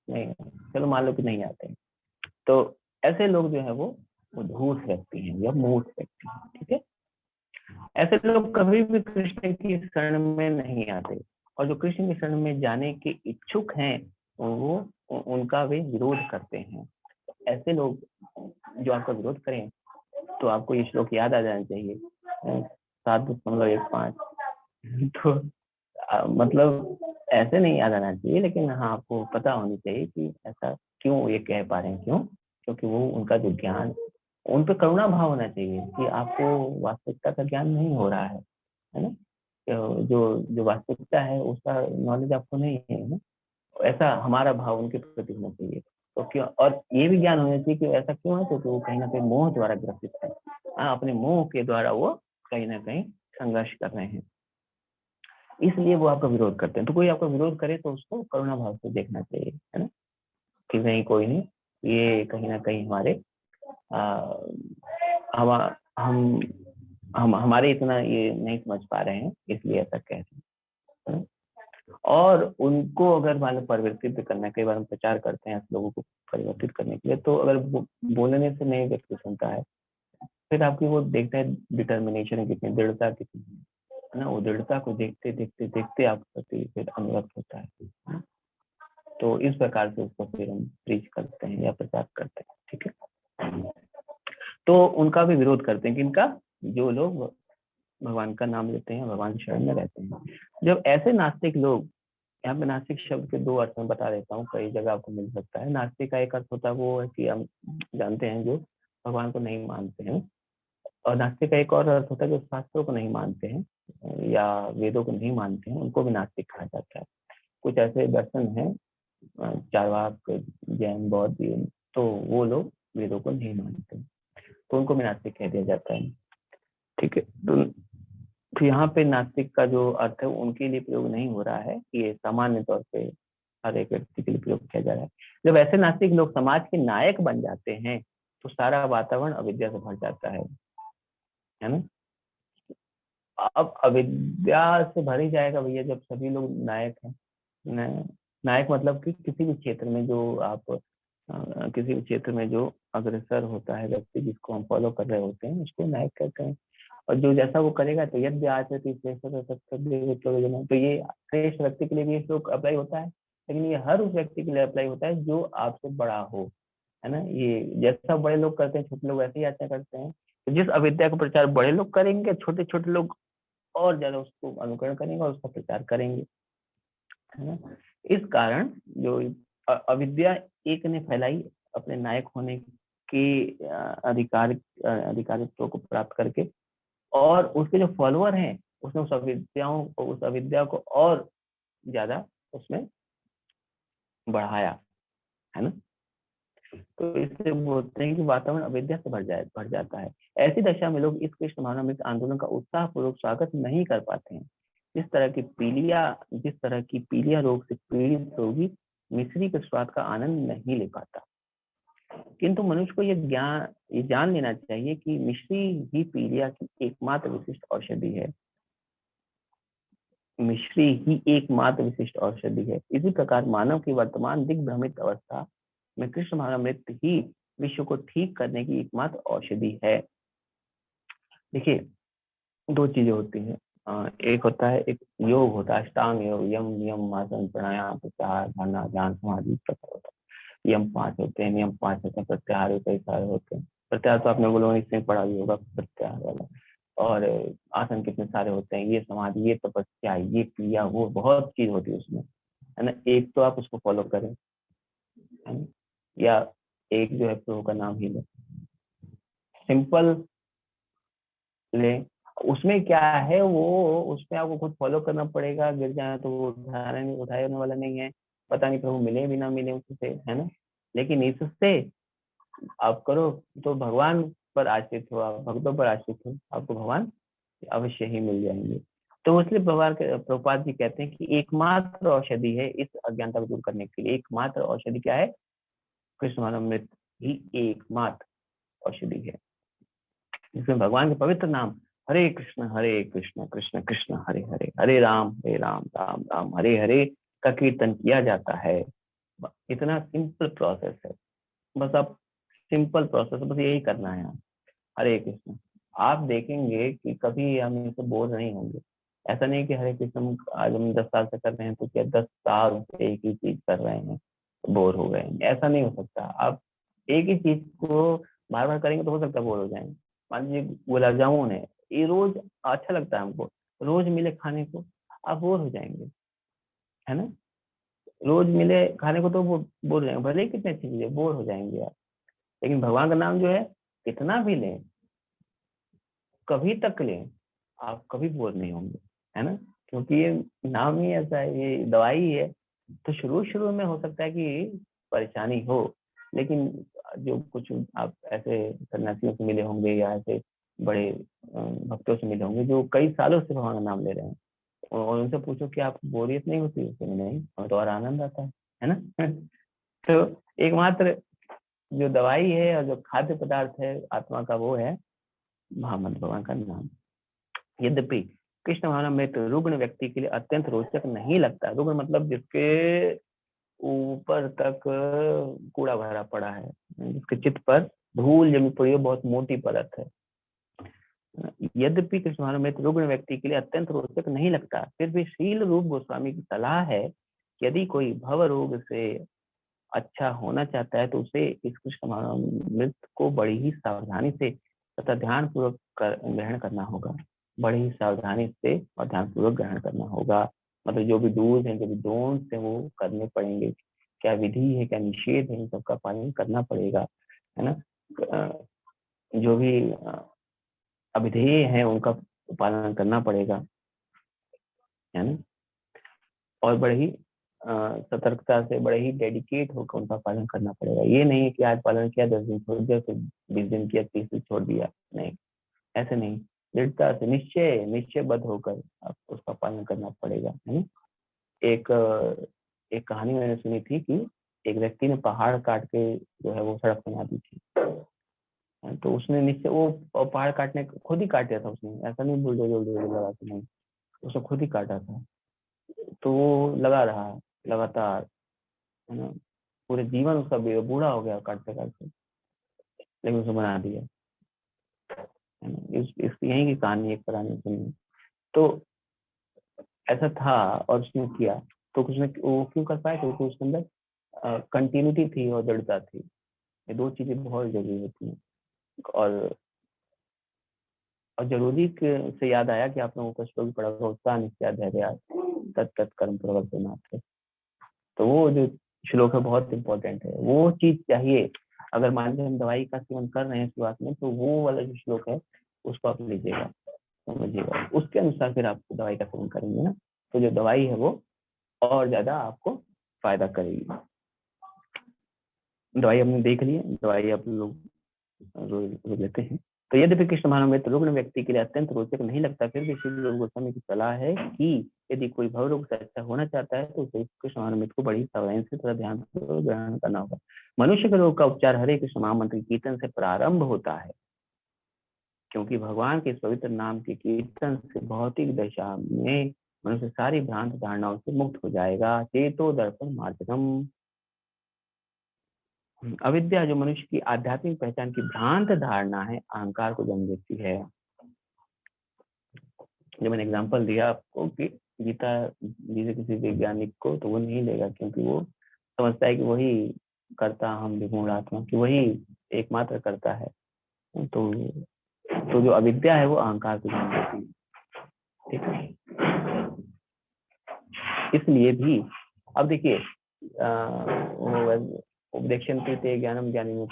नहीं, चलो मान लो कि नहीं आते, तो ऐसे लोग जो है वो धूर्त व्यक्ति हैं या मूर्ख व्यक्ति हैं। ठीक है, ऐसे लोग कभी भी कृष्ण की शरण में नहीं आते, और जो कृष्ण की शरण में जाने के इच्छुक हैं वो उनका वे विरोध करते हैं। ऐसे लोग जो आपका विरोध करें तो आपको ये श्लोक याद आ जाना चाहिए, 7.15 तो मतलब ऐसे नहीं याद आना चाहिए, लेकिन हाँ आपको पता होनी चाहिए कि ऐसा क्यों ये कह पा रहे हैं, क्यों, क्योंकि वो उनका जो ज्ञान, उन पर करुणा भाव होना चाहिए कि आपको वास्तविकता का ज्ञान नहीं हो रहा है ना, जो जो वास्तविकता है उसका नॉलेज आपको नहीं है ना, ऐसा हमारा भाव उनके प्रति होना चाहिए। तो क्यों, और ये भी ज्ञान होना चाहिए कि ऐसा क्यों है, क्योंकि वो कहीं ना कहीं मोह द्वारा ग्रसित है, अपने मोह के द्वारा वो कहीं ना कहीं संघर्ष कर रहे हैं, इसलिए वो आपका विरोध करते हैं। तो कोई आपका विरोध करे तो उसको करुणा भाव से देखना चाहिए, है ना, कि नहीं कोई नहीं, ये कहीं ना कहीं हमारे हम हमारे इतना ये नहीं समझ पा रहे हैं, इसलिए ऐसा कह रहे हैं। और उनको अगर मान लो परिवर्तित करना, कई बार हम प्रचार करते हैं लोगों को परिवर्तित करने के लिए, तो अगर बोलने से नहीं व्यक्ति सुनता है, फिर आपकी वो देखता है डिटर्मिनेशन कितनी, दृढ़ता कितनी है ना, वो दृढ़ता को देखते देखते देखते आपके प्रति फिर अनुरक्त होता है। तो इस प्रकार से उसको फिर हम प्रीच करते हैं या प्रचार करते हैं। ठीक है, तो उनका भी विरोध करते हैं, किनका, जो लोग भगवान का नाम लेते हैं, भगवान शरण में रहते हैं। जब ऐसे नास्तिक लोग यहाँ पे नास्तिक शब्द के दो अर्थ में बता देता हूँ, कई जगह आपको मिल सकता है। नास्तिक का एक अर्थ होता है वो है कि हम जानते हैं जो भगवान को नहीं मानते हैं, और नास्तिक का एक और अर्थ होता है जो शास्त्रों को नहीं मानते हैं या वेदों को नहीं मानते हैं, उनको भी नास्तिक कहा जाता है। कुछ ऐसे दर्शन हैं, चारवाक, जैन, बौद्ध, तो वो लोग वेदों को नहीं मानते, तो उनको भी नास्तिक कह दिया जाता है। ठीक है, तो यहाँ पे नास्तिक का जो अर्थ है उनके लिए प्रयोग नहीं हो रहा है, ये सामान्य तौर पे हर एक व्यक्ति के लिए प्रयोग किया जा रहा है। जब ऐसे नास्तिक लोग समाज के नायक बन जाते हैं तो सारा वातावरण अविद्या से भर जाता है ना। अब अविद्या से भर ही जाएगा भैया जब सभी लोग नायक हैं। नायक मतलब कि किसी भी क्षेत्र में जो आप किसी भी क्षेत्र में जो अग्रसर होता है व्यक्ति, जिसको हम फॉलो कर रहे होते हैं, उसको नायक कहते हैं। और जो जैसा वो करेगा तो यदि आचरति श्रेष्ठ, तो ये श्रेष्ठ व्यक्ति के लिए भी ये श्लोक अप्लाई होता है, लेकिन ये हर उस व्यक्ति के लिए अप्लाई होता है जो आपसे बड़ा हो, है ना। ये जैसा बड़े लोग करते हैं छोटे लोग वैसे ही आचरण करते हैं। तो जिस अविद्या का प्रचार बड़े लोग करेंगे, छोटे छोटे लोग और ज्यादा उसको अनुकरण करेंगे और उसका प्रचार करेंगे, है ना। इस कारण जो अविद्या एक ने फैलाई अपने नायक होने के अधिकारित्व को प्राप्त करके, और उसके जो फॉलोअर हैं उसने उस अविद्या को और ज्यादा उसमें बढ़ाया, है ना। तो इससे बोलते हैं कि वातावरण अविद्या से भर जाता है। ऐसी दशा में लोग इस कृष्ण भावनामृत आंदोलन का उत्साहपूर्वक स्वागत नहीं कर पाते हैं। जिस तरह की पीलिया रोग से पीड़ित रोगी मिश्री के स्वाद का आनंद नहीं ले पाता, किंतु मनुष्य को ये जान लेना चाहिए कि मिश्री ही पीलिया की एकमात्र विशिष्ट औषधि है। मिश्री ही एकमात्र विशिष्ट औषधि है। इसी प्रकार मानव की वर्तमान दिग्भ्रमित अवस्था में कृष्ण भावनामृत ही विश्व को ठीक करने की एकमात्र औषधि है। देखिए, दो चीजें होती हैं, एक होता है एक योग होता है, अष्टांग योग, यम नियम आसन प्राणायाम प्रत्याहार धारणा ध्यान समाधि प्रकार होता है। यम 5 होते हैं, नियम 5 होते हैं, प्रत्याहार कई सारे होते हैं। प्रत्याहार तो आपने लोगों ने इसमें पढ़ा भी होगा, प्रत्याहार वाला। और आसन कितने सारे होते हैं, ये समाधि, ये तपस्या, ये क्रिया, वो बहुत चीज होती है उसमें, है ना। एक तो आप उसको फॉलो करें, है ना, या एक जो है प्रभु का नाम ही ले, सिंपल ले। उसमें क्या है, वो उसमें आपको खुद फॉलो करना पड़ेगा, गिर जाए तो वो उठाने वाला नहीं है, पता नहीं प्रभु मिले भी ना मिले उससे, है ना। लेकिन इससे आप करो तो भगवान पर आश्रित हो, आप भक्तों पर आश्रित हो, आपको भगवान अवश्य ही मिल जाएंगे। तो इसलिए प्रभुपाद जी कहते हैं कि एकमात्र औषधि है इस अज्ञानता को दूर करने के लिए, एकमात्र औषधि क्या है, कृष्ण भावनामृत ही एकमात्र औषधि है, जिसमें भगवान के पवित्र नाम हरे कृष्ण कृष्ण कृष्ण हरे हरे, हरे राम राम राम हरे हरे का कीर्तन किया जाता है। इतना सिंपल प्रोसेस है, बस आप सिंपल प्रोसेस बस यही करना है। हरे कृष्ण, आप देखेंगे कि कभी हम इसे बोर नहीं होंगे। ऐसा नहीं कि हरे कृष्ण आज हम 10 साल से कर रहे हैं तो क्या 10 साल से एक ही चीज कर रहे हैं तो बोर हो गए, ऐसा नहीं हो सकता। आप एक ही चीज को बार बार करेंगे तो हो सकता है बोर हो जाएंगे। मान लीजिए गुलाब जामुन है, ये रोज अच्छा लगता है हमको, रोज मिले खाने को, आप बोर हो जाएंगे, है ना। रोज मिले खाने को तो वो बोर हो जाएंगे, भले ही कितनी अच्छी चीज है, बोर हो जाएंगे आप। लेकिन भगवान का नाम जो है कितना भी लें, कभी तक लें, आप कभी बोर नहीं होंगे, है ना। क्योंकि ये नाम ही ऐसा है, ये दवाई है। तो शुरू शुरू में हो सकता है कि परेशानी हो, लेकिन जो कुछ आप ऐसे सन्यासियों से मिले होंगे या ऐसे बड़े भक्तों से मिले होंगे जो कई सालों से भगवान का नाम ले रहे हैं, और उनसे पूछो कि आपको बोरियत नहीं होती, उसमें नहीं, और तो और आनंद आता है ना। तो एकमात्र जो दवाई है और जो खाद्य पदार्थ है आत्मा का, वो है महामंत्र, भगवान का नाम। यद्यपि कृष्ण भावनामृत रुग्ण व्यक्ति के लिए अत्यंत रोचक नहीं लगता। रुग्ण मतलब जिसके ऊपर तक कूड़ा भरा पड़ा है, जिसके चित्त पर धूल जमी पड़ी है, बहुत मोटी परत है। यद्यपि कृष्ण भावनामृत रुग्ण व्यक्ति के लिए अत्यंत रोचक नहीं लगता, फिर भी शील रूप गोस्वामी की सलाह है कि यदि कोई भव रोग से अच्छा होना चाहता है तो उसे इस कृष्ण भावनामृत को बड़ी ही सावधानी से तथा ध्यान पूर्वक ग्रहण करना होगा। बड़ी ही सावधानी से और ध्यान पूर्वक ग्रहण करना होगा। मतलब जो भी डूज हैं, जो भी डोंट्स हैं, वो करने पड़ेंगे। क्या विधि है, क्या निषेध है, इन सबका पालन करना पड़ेगा, है ना। जो भी अविधेय है उनका पालन करना पड़ेगा, है ना। और बड़े ही सतर्कता से, बड़े ही डेडिकेट होकर उनका पालन करना पड़ेगा। ये नहीं है कि आज पालन किया, 10 दिन छोड़ दिया, फिर 20 दिन किया, 30 दिन छोड़ दिया, नहीं, ऐसे नहीं। दृढ़ता से, निश्चयबद्ध होकर आपको उसका पालन करना पड़ेगा, है ना। एक एक कहानी मैंने सुनी थी कि एक व्यक्ति ने पहाड़ काट के जो है वो सड़क बना दी थी। तो उसने निश्चय वो पहाड़ काटने खुद ही काट दिया था उसने, ऐसा नहीं बुलडोजर लगा के, नहीं, उसने खुद ही काटा था। तो वो लगा रहा लगातार, है ना, पूरे जीवन उसका बूढ़ा हो गया काटते काटते, लेकिन उसे बना दिया, है ना। इस यही की कहानी एक पुरानी सुनी। तो ऐसा था और उसने किया, तो उसने वो क्यों कर पाया, क्योंकि उसके अंदर कंटिन्यूटी थी और दृढ़ता थी। ये दो चीजें बहुत जरूरी होती हैं। और जरूरी से याद आया कि आप लोगों को श्लोक पढ़ा होगा, उत्साह निश्चय धैर्य तत्त कर्म प्रवर्तनात्। तो वो जो श्लोक है बहुत इंपॉर्टेंट है, वो चीज चाहिए। अगर मान लीजिए हम दवाई का सेवन कर रहे हैं शुरुआत में, तो वो वाला जो श्लोक है उसको आप लीजिएगा, समझिएगा, उसके अनुसार फिर आप दवाई का सेवन करेंगे ना, तो जो दवाई है वो और ज्यादा आपको फायदा करेगी। दवाई हमने देख ली है, दवाई आप लोग रोज लेते हैं। तो यद्यपि कृष्ण भावनामृत रुग्ण व्यक्ति के लिए अत्यंत रोचक नहीं लगता, फिर भी श्री गोस्वामी की सलाह है कि यदि कोई भवरोग से अच्छा होना चाहता है तो उसे कृष्ण भावनामृत को बड़ी सावधानी से थोड़ा ध्यान से ग्रहण करना होगा। मनुष्य के रोग का उपचार हरे कृष्ण महामंत्र कीर्तन से प्रारंभ होता है, क्योंकि भगवान के पवित्र नाम के कीर्तन से भौतिक दशा में मनुष्य सारी भ्रांत धारणाओं से मुक्त हो जाएगा। चेतो दर्पण मार्जनम। अविद्या जो मनुष्य की आध्यात्मिक पहचान की भ्रांत धारणा है, अहंकार को जन्म देती है। जो मैंने एग्जांपल दिया आपको कि गीता जिसे किसी वैज्ञानिक को, तो वो नहीं लेगा, क्योंकि वो समझता है कि वही करता, हम विमूढ़ आत्मा की वही एकमात्र करता है। तो जो अविद्या है वो अहंकार को जन्म देती है, ठीक है। इसलिए भी अब देखिए, उपदेक्षण कृते ज्ञानम ज्ञानी में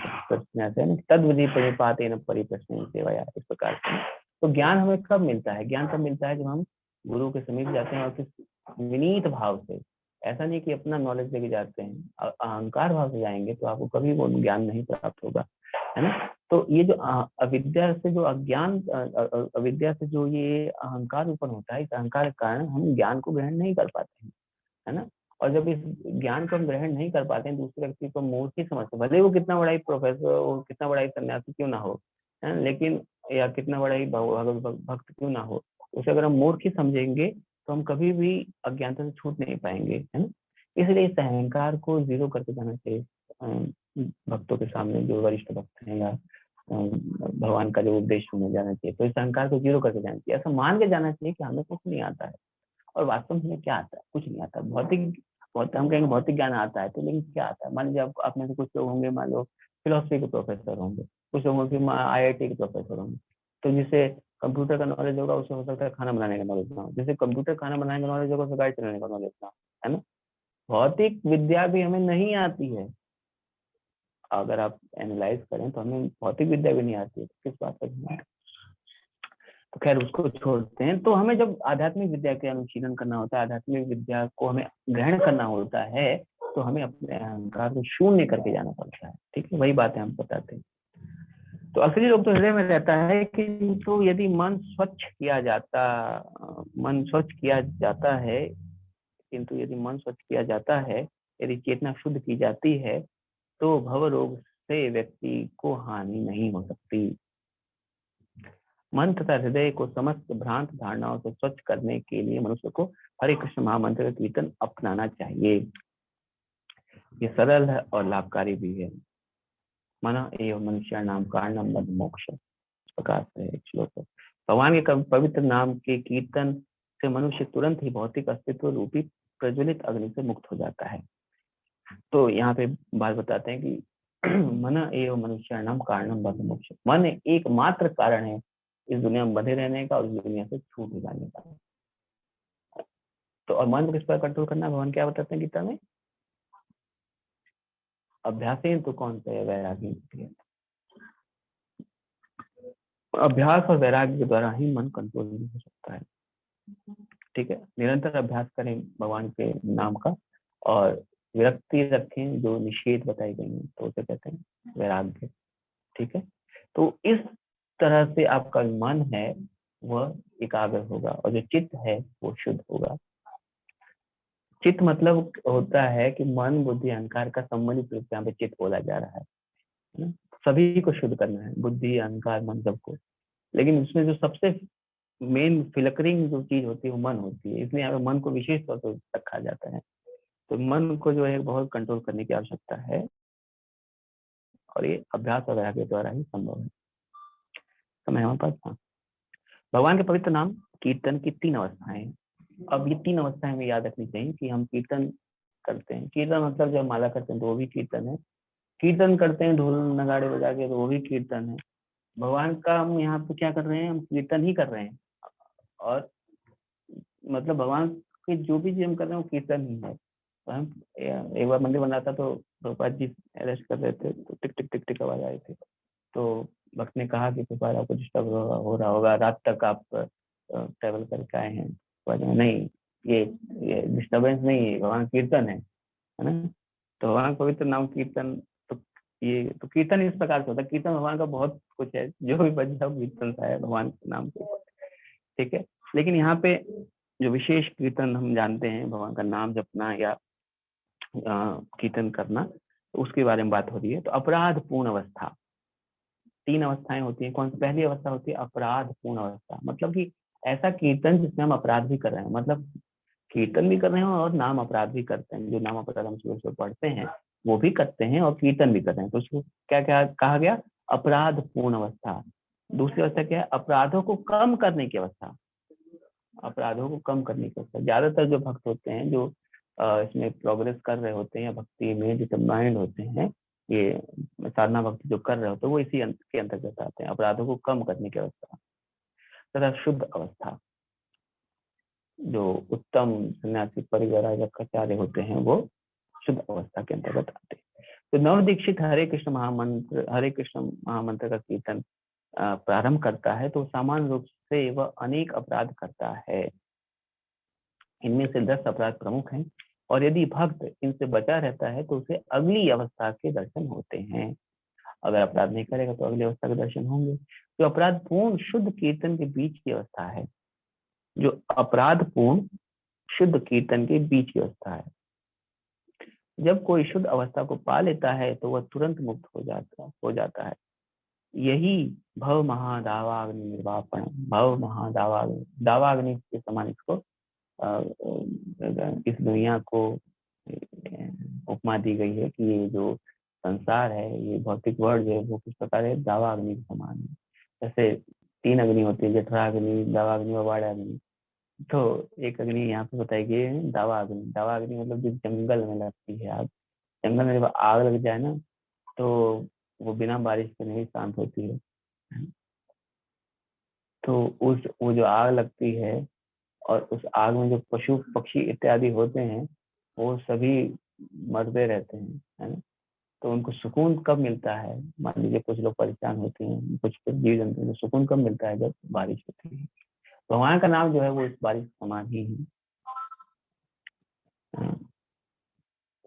तद विधि परिपाते न परिप्रश्न सेवाया, इस प्रकार से। तो ज्ञान हमें कब मिलता है, ज्ञान तब मिलता है जब हम गुरु के समीप जाते हैं और किस विनीत भाव से, ऐसा नहीं कि अपना नॉलेज लेके जाते हैं, अहंकार भाव से जाएंगे तो आपको कभी वो ज्ञान नहीं प्राप्त होगा, है ना। तो ये जो अविद्या से जो अज्ञान, अविद्या से जो ये अहंकार उत्पन्न होता है, इस अहंकार के कारण हम ज्ञान को ग्रहण नहीं कर पाते हैं, है ना। और जब इस ज्ञान को हम ग्रहण नहीं कर पाते हैं, दूसरे व्यक्ति को मूर्ख ही समझते, भले वो कितना बड़ा ही प्रोफेसर हो, कितना बड़ा ही सन्यासी क्यों ना हो, है, लेकिन या कितना बड़ा ही भक्त क्यों ना हो, उसे अगर हम मूर्ख ही समझेंगे तो हम कभी भी अज्ञानता से छूट नहीं पाएंगे, है ना। इसलिए इस अहंकार को जीरो करके जाना चाहिए भक्तों के सामने, जो वरिष्ठ भक्त हैं, या भगवान का जो उपदेश सुनने जाना चाहिए, तो इस अहंकार को जीरो करके जाना चाहिए। ऐसा मान के जाना चाहिए कि हमें कुछ नहीं आता है, और वास्तव में क्या आता है, कुछ नहीं आता। हम कहेंगे भौतिक ज्ञान आता है, तो लेकिन क्या आता है। मान लीजिए आप में से कुछ लोग होंगे, मान लो फिलोसफी के प्रोफेसर होंगे, कुछ लोगों के IIT के प्रोफेसर होंगे, तो जिसे कंप्यूटर का नॉलेज होगा उसे हो सकता है खाना बनाने का नॉलेज ना हो, जिसे कंप्यूटर खाना बनाने का नॉलेज होगा उसे गाड़ी चलाने का नॉलेज ना हो, है ना। भौतिक विद्या भी हमें नहीं आती है, अगर आप एनालाइज करें तो हमें भौतिक विद्या भी नहीं आती है, तो किस बात का। तो खैर उसको छोड़ते हैं। तो हमें जब आध्यात्मिक विद्या के अनुशीलन करना होता है, आध्यात्मिक विद्या को हमें ग्रहण करना होता है, तो हमें अपने अहंकार को शून्य करके जाना पड़ता है, ठीक है। वही बातें हम बताते हैं। तो असली लोग तो हृदय में रहता है, किंतु यदि मन स्वच्छ किया जाता है, किंतु यदि मन स्वच्छ किया जाता है, यदि चेतना शुद्ध की जाती है, तो भव रोग से व्यक्ति को हानि नहीं हो सकती। मन तथा हृदय को समस्त भ्रांत धारणाओं से स्वच्छ करने के लिए मनुष्य को हरे कृष्ण महामंत्र का कीर्तन अपनाना चाहिए। ये सरल है और लाभकारी भी है। मन एवं मनुष्य नाम कारणम बद्ध मोक्ष, प्रकार से एक श्लोक है। भगवान के पवित्र नाम के कीर्तन से मनुष्य तुरंत ही भौतिक अस्तित्व रूपी प्रज्वलित अग्नि से मुक्त हो जाता है। तो यहाँ पे बात बताते हैं कि मन एवं मनुष्य नाम कारणम बद्ध मोक्ष, मन एकमात्र कारण है इस दुनिया में बंधे रहने का और इस दुनिया से छूट जाने का। तो और मन को किस पर कंट्रोल करना, भगवान क्या बताते हैं गीता में, अभ्यासेन तो कौन सा है वैरागी, अभ्यास और वैराग्य के द्वारा ही मन कंट्रोल नहीं हो सकता है। ठीक है, निरंतर अभ्यास करें भगवान के नाम का और विरक्ति रखें जो निषेध बताई गई है, तो उसे कहते हैं वैराग्य। ठीक है, तो इस तरह से आपका मन है वह एकाग्र होगा और जो चित्त है वो शुद्ध होगा। चित्त मतलब होता है कि मन बुद्धि अहंकार का सम्मिलित रूप से यहाँ पे चित्त बोला जा रहा है ना? सभी को शुद्ध करना है, बुद्धि अहंकार मन सबको, लेकिन उसमें जो सबसे मेन फिलकरिंग जो चीज होती है वो मन होती है, इसलिए यहाँ पे मन को विशेष तौर पर रखा जाता है। तो मन को जो है बहुत कंट्रोल करने की आवश्यकता है और ये अभ्यास वगैरह के द्वारा ही संभव है। समय हमारे पास। हाँ, भगवान के पवित्र नाम कीर्तन की 3 अवस्थाएं हैं। अब ये 3 अवस्थाएं हमें याद रखनी चाहिए कि हम कीर्तन करते हैं, कीर्तन मतलब जब माला करते हैं तो वो भी कीर्तन है, कीर्तन करते हैं ढोल नगाड़े बजा के तो वो भी कीर्तन है। भगवान का हम यहाँ पे क्या कर रहे हैं, हम कीर्तन ही कर रहे हैं। और मतलब भगवान के जो भी चीज हम कर रहे हैं वो कीर्तन ही है। तो हम एक बार मंदिर बना था तो प्रभुपाद जी अरेस्ट कर रहे थे, तो टिक टिक टिक टिक आवाज आई थी, तो भक्त ने कहा कि प्रभुपाद आपको डिस्टर्ब हो रहा होगा, रात तक आप ट्रेवल करके आए हैं। नहीं, ये डिस्टर्बेंस नहीं है, भगवान कीर्तन है ना। तो भगवान पवित्र नाम कीर्तन, तो ये तो कीर्तन इस प्रकार से होता है, कीर्तन भगवान का बहुत कुछ है, जो भी बज जाओ कीर्तन सा है भगवान के नाम से। ठीक है, लेकिन यहाँ पे जो विशेष कीर्तन हम जानते हैं, भगवान का नाम जपना या कीर्तन करना, तो उसके बारे में बात हो रही है। तो अपराध पूर्ण अवस्था, 3 अवस्थाएं होती हैं। कौन सी पहली अवस्था होती है, अपराध पूर्ण अवस्था, मतलब कि ऐसा कीर्तन जिसमें हम अपराध भी कर रहे हैं, मतलब कीर्तन भी कर रहे हैं और नाम अपराध भी करते हैं। जो नाम अपराध हम सुबह सुबह पढ़ते हैं वो भी करते हैं और कीर्तन भी कर रहे हैं, तो उसको क्या क्या कहा गया, अपराध पूर्ण अवस्था। दूसरी अवस्था क्या है, अपराधों को कम करने की अवस्था, अपराधों को कम करने की अवस्था। ज्यादातर जो भक्त होते हैं जो इसमें प्रोग्रेस कर रहे होते हैं या भक्ति में डिटरमाइंड होते हैं, ये साधना भक्ति जो कर रहे होते हैं वो इसी के अंतर्गत आते हैं, अपराधों को कम करने की अवस्था। तथा शुद्ध अवस्था, जो उत्तम सन्यासी परिवाराचार्य होते हैं वो शुद्ध अवस्था के अंतर्गत आते हैं। तो नव दीक्षित हरे कृष्ण महामंत्र का कीर्तन प्रारंभ करता है तो सामान्य रूप से वह अनेक अपराध करता है। इनमें से 10 अपराध प्रमुख हैं और यदि भक्त इनसे बचा रहता है तो उसे अगली अवस्था के दर्शन होते हैं। अगर अपराध नहीं करेगा तो अगली अवस्था के दर्शन होंगे। जो अपराध पूर्ण शुद्ध कीर्तन के बीच की अवस्था है, जो अपराध पूर्ण शुद्ध कीर्तन के बीच की अवस्था है, जब कोई शुद्ध अवस्था को पा लेता है तो वह तुरंत मुक्त हो जाता है। यही भव महादावाग्नि निर्वापण, भव महादावाग्नि, दावाग्नि के समान इसको इस दुनिया को उपमा दी गई है कि ये जो संसार है, ये भौतिक वर्ल्ड है, वो किस प्रकार है, दावाग्नि के समान है। जैसे 3 अग्नि होती है, जठराग्नि, दावाग्नि और वाड़ाग्नि। तो एक अग्नि यहाँ पे बताई गई है दावाग्नि। दावाग्नि मतलब जो जंगल में लगती है आग, जंगल में जब आग लग जाए ना तो वो बिना बारिश के नहीं शांत होती है। तो वो जो आग लगती है और उस आग में जो पशु पक्षी इत्यादि होते हैं वो सभी मरते रहते हैं, है ना। तो उनको सुकून कब मिलता है, मान लीजिए कुछ लोग परेशान होते हैं, कुछ जीव जंतु को सुकून कब मिलता है, जब बारिश होती है। भगवान का नाम जो है वो इस बारिश के समान ही है।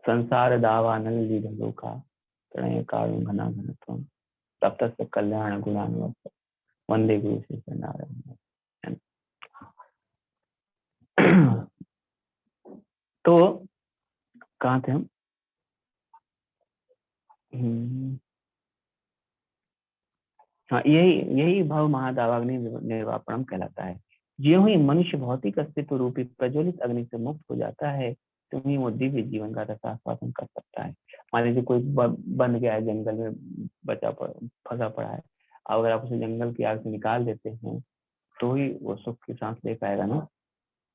संसार दावा नल लीधलो का प्रणय कारुण घना घनत्वम तप्त कल्याण गुणान्वत वंदे गुरु श्री नारायण। तो कहाँ थे हम? हाँ, यही यही भव महादावाग्नि निर्वापणम कहलाता है। ज्यों ही मनुष्य भौतिक अस्तित्व रूपी प्रज्वलित अग्नि से मुक्त हो जाता है त्यों ही वो दिव्य जीवन का रसास्वादन कर सकता है। मान लीजिए कोई बंद गया है, जंगल में फंसा पड़ा है, अगर आप उसे जंगल की आग से निकाल देते हैं तो ही वो सुख की सांस ले पाएगा ना।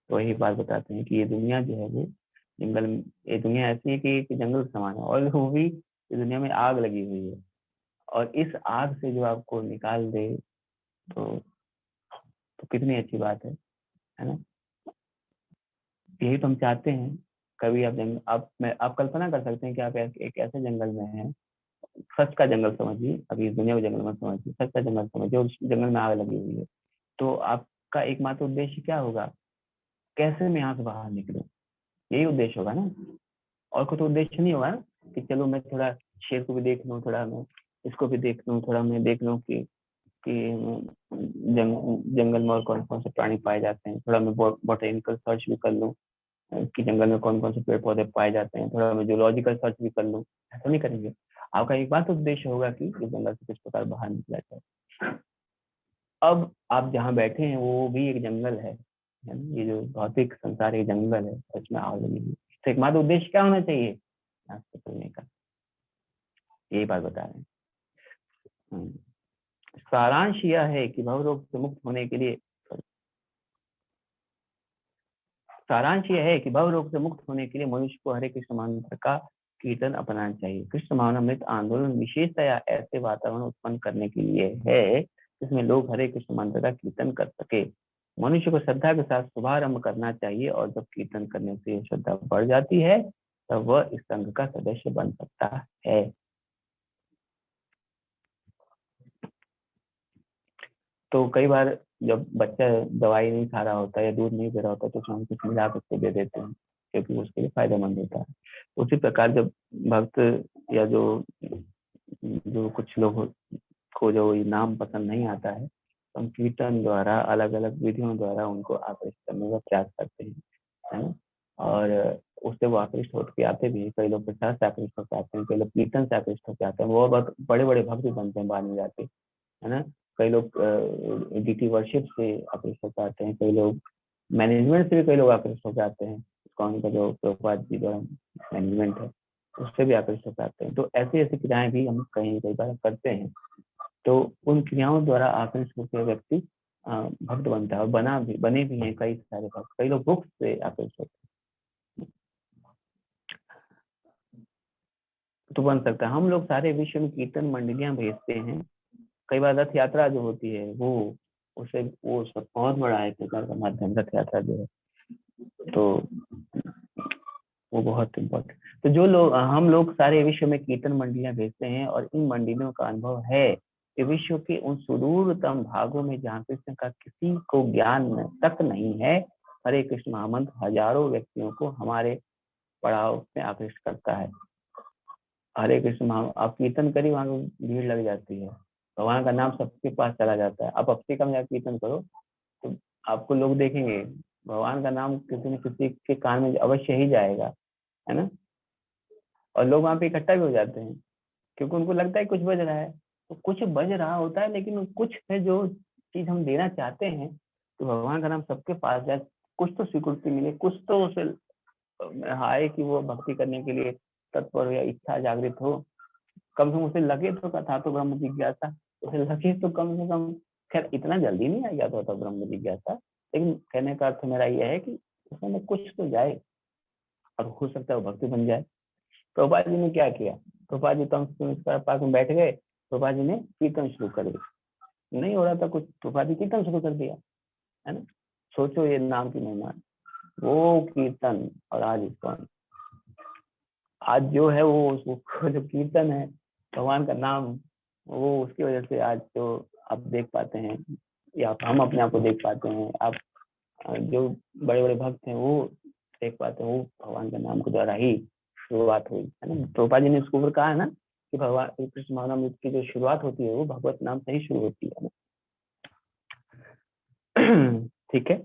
तो वही बात बताते हैं कि ये दुनिया जो है वो जंगल, ये दुनिया ऐसी है कि जंगल समान है और वो भी इस दुनिया में आग लगी हुई है, और इस आग से जो आपको निकाल दे तो कितनी अच्छी बात है ना। यही तो हम चाहते हैं। कभी आप कल्पना कर सकते हैं कि आप एक ऐसे जंगल में हैं, सच का जंगल समझिए, अभी इस दुनिया का जंगल मत समझिए, सच का जंगल समझिए, उस जंगल में आग लगी हुई है। तो आपका एकमात्र उद्देश्य क्या होगा? कैसे मैं यहाँ से बाहर निकलूं, यही उद्देश्य होगा ना। और कोई तो उद्देश्य नहीं होगा ना कि चलो मैं थोड़ा शेर को भी देख लूं, थोड़ा मैं इसको भी देख लूं, थोड़ा मैं देख लूं कि जंगल में और कौन कौन से प्राणी पाए जाते हैं, थोड़ा मैं बॉटनिकल सर्च भी कर लूं कि जंगल में कौन कौन से पेड़ पौधे पाए जाते हैं, थोड़ा मैं जूलॉजिकल सर्च भी कर लूं। ऐसा नहीं करेंगे। आपका एक बात उद्देश्य होगा कि इस जंगल से किस प्रकार बाहर निकला जाए। अब आप जहाँ बैठे हैं वो भी एक जंगल है ना? ये जो भौतिक संसार एक जंगल है, उसमें आग लगी हुई। तो एकमात्र उद्देश्य क्या होना चाहिए? यहाँ से निकलने का। यही बात बता रहे हैं। सारांश यह है कि भवरोग से मुक्त होने के लिए सारांश यह है कि भवरोग से मुक्त होने के लिए मनुष्य को हरे कृष्ण मंत्र का कीर्तन अपनाना चाहिए। कृष्ण भावनामृत आंदोलन विशेषतया ऐसे वातावरण उत्पन्न करने के लिए है जिसमें लोग हरे कृष्ण मंत्र का कीर्तन कर सके। मनुष्य को श्रद्धा के साथ शुभारंभ करना चाहिए, और जब कीर्तन करने से श्रद्धा बढ़ जाती है तब वह इस संघ का सदस्य बन सकता है। तो कई बार जब बच्चा दवाई नहीं खा रहा होता या दूध नहीं पी रहा होता तो हम कुछ मिला के उसको दे देते हैं, क्योंकि उसके लिए फायदेमंद होता है। उसी प्रकार जब भक्त या जो जो कुछ लोग को जो ये नाम पसंद नहीं आता है, तो हम कीर्तन द्वारा अलग अलग विधियों द्वारा उनको आकृष्ट करने का प्रयास करते हैं, है ना। और उससे वो आकृष्ट होकर आते भी हैं। कई लोग प्रसाद से आकृष्ट होकर आते हैं, कई लोग कीर्तन से आकृष्ट होकर आते हैं, वो बहुत बड़े बड़े भक्त बनते हैं बाद में जाके, है ना। कई लोग डीटी वर्शिप से आकृष्ट होकर आते हैं, कई लोग मैनेजमेंट से भी कई लोग आकृष्ट होकर आते हैं। कौन का जो प्रभुपाद जी द्वारा मैनेजमेंट है उससे भी आकृष्ट होकर आते हैं। तो ऐसी ऐसी क्रियाएं भी हम कहीं कई बार करते हैं। तो उन क्रियाओं द्वारा आकृष्ट होकर व्यक्ति भक्त बनता है, और बने भी हैं कई सारे भक्त। कई लोग बुक्स से आकृष्ट होते हैं, तो बन सकता है। हम लोग सारे विश्व में कीर्तन मंडलियां भेजते हैं। कई बार रथ यात्रा जो होती है वो सब बहुत बड़ा है प्रकार का माध्यम, रथ यात्रा जो है, तो वो बहुत इम्पोर्टेंट। तो जो लोग हम लोग सारे विश्व में कीर्तन मंडलियां भेजते हैं, और इन मंडलियों का अनुभव है कि विश्व के उन सुदूरतम भागों में जहाँ कृष्ण का किसी को ज्ञान तक नहीं है, हरे कृष्ण महामंत्र हजारों व्यक्तियों को हमारे पड़ाव में आकृष्ट करता है। हरे कृष्ण आप कीर्तन करिए, वहां भीड़ लग जाती है, भगवान का नाम सबके पास चला जाता है। आप हफ्ते का में कीर्तन करो तो आपको लोग देखेंगे, भगवान का नाम किसी न किसी के कान में अवश्य ही जाएगा, है ना। और लोग वहां पे इकट्ठा भी हो जाते हैं, क्योंकि उनको लगता है कुछ बज रहा है। तो कुछ बज रहा होता है, लेकिन कुछ है जो चीज हम देना चाहते हैं, तो भगवान का नाम सबके पास जाए, कुछ तो स्वीकृति मिले, कुछ तो उसे आए कि वो भक्ति करने के लिए तत्पर हो या इच्छा जागृत हो। कम से कम उसे लगे तो था तो ब्रह्म जिज्ञासा, उसे लगे तो कम से कम। खैर इतना जल्दी नहीं आ जाता था ब्रह्म जिज्ञासा, लेकिन कहने का अर्थ मेरा यह है कि उसमें कुछ तो जाए, और हो सकता है वो भक्ति बन जाए। प्रभुपाद जी ने क्या किया? प्रभुपाद जी तो पास में बैठ गए, प्रभुपाद जी ने कीर्तन शुरू कर दिया। नहीं हो रहा था कुछ, प्रभुपाद जी कीर्तन शुरू कर दिया, है ना। सोचो ये नाम की महिमा, वो कीर्तन और आज इसका आज जो है वो जो कीर्तन है, भगवान का नाम, वो उसकी वजह से आज जो आप देख पाते हैं, या हम अपने आप को देख पाते हैं, आप जो बड़े बड़े भक्त हैं वो देख पाते हैं, वो भगवान के नाम के द्वारा ही शुरुआत हुई, है ना। प्रभुपाद जी ने इसके ऊपर कहा है ना कि भगवान कृष्ण महानामृत की जो शुरुआत होती है वो भगवत नाम से ही शुरू होती है ना। ठीक है।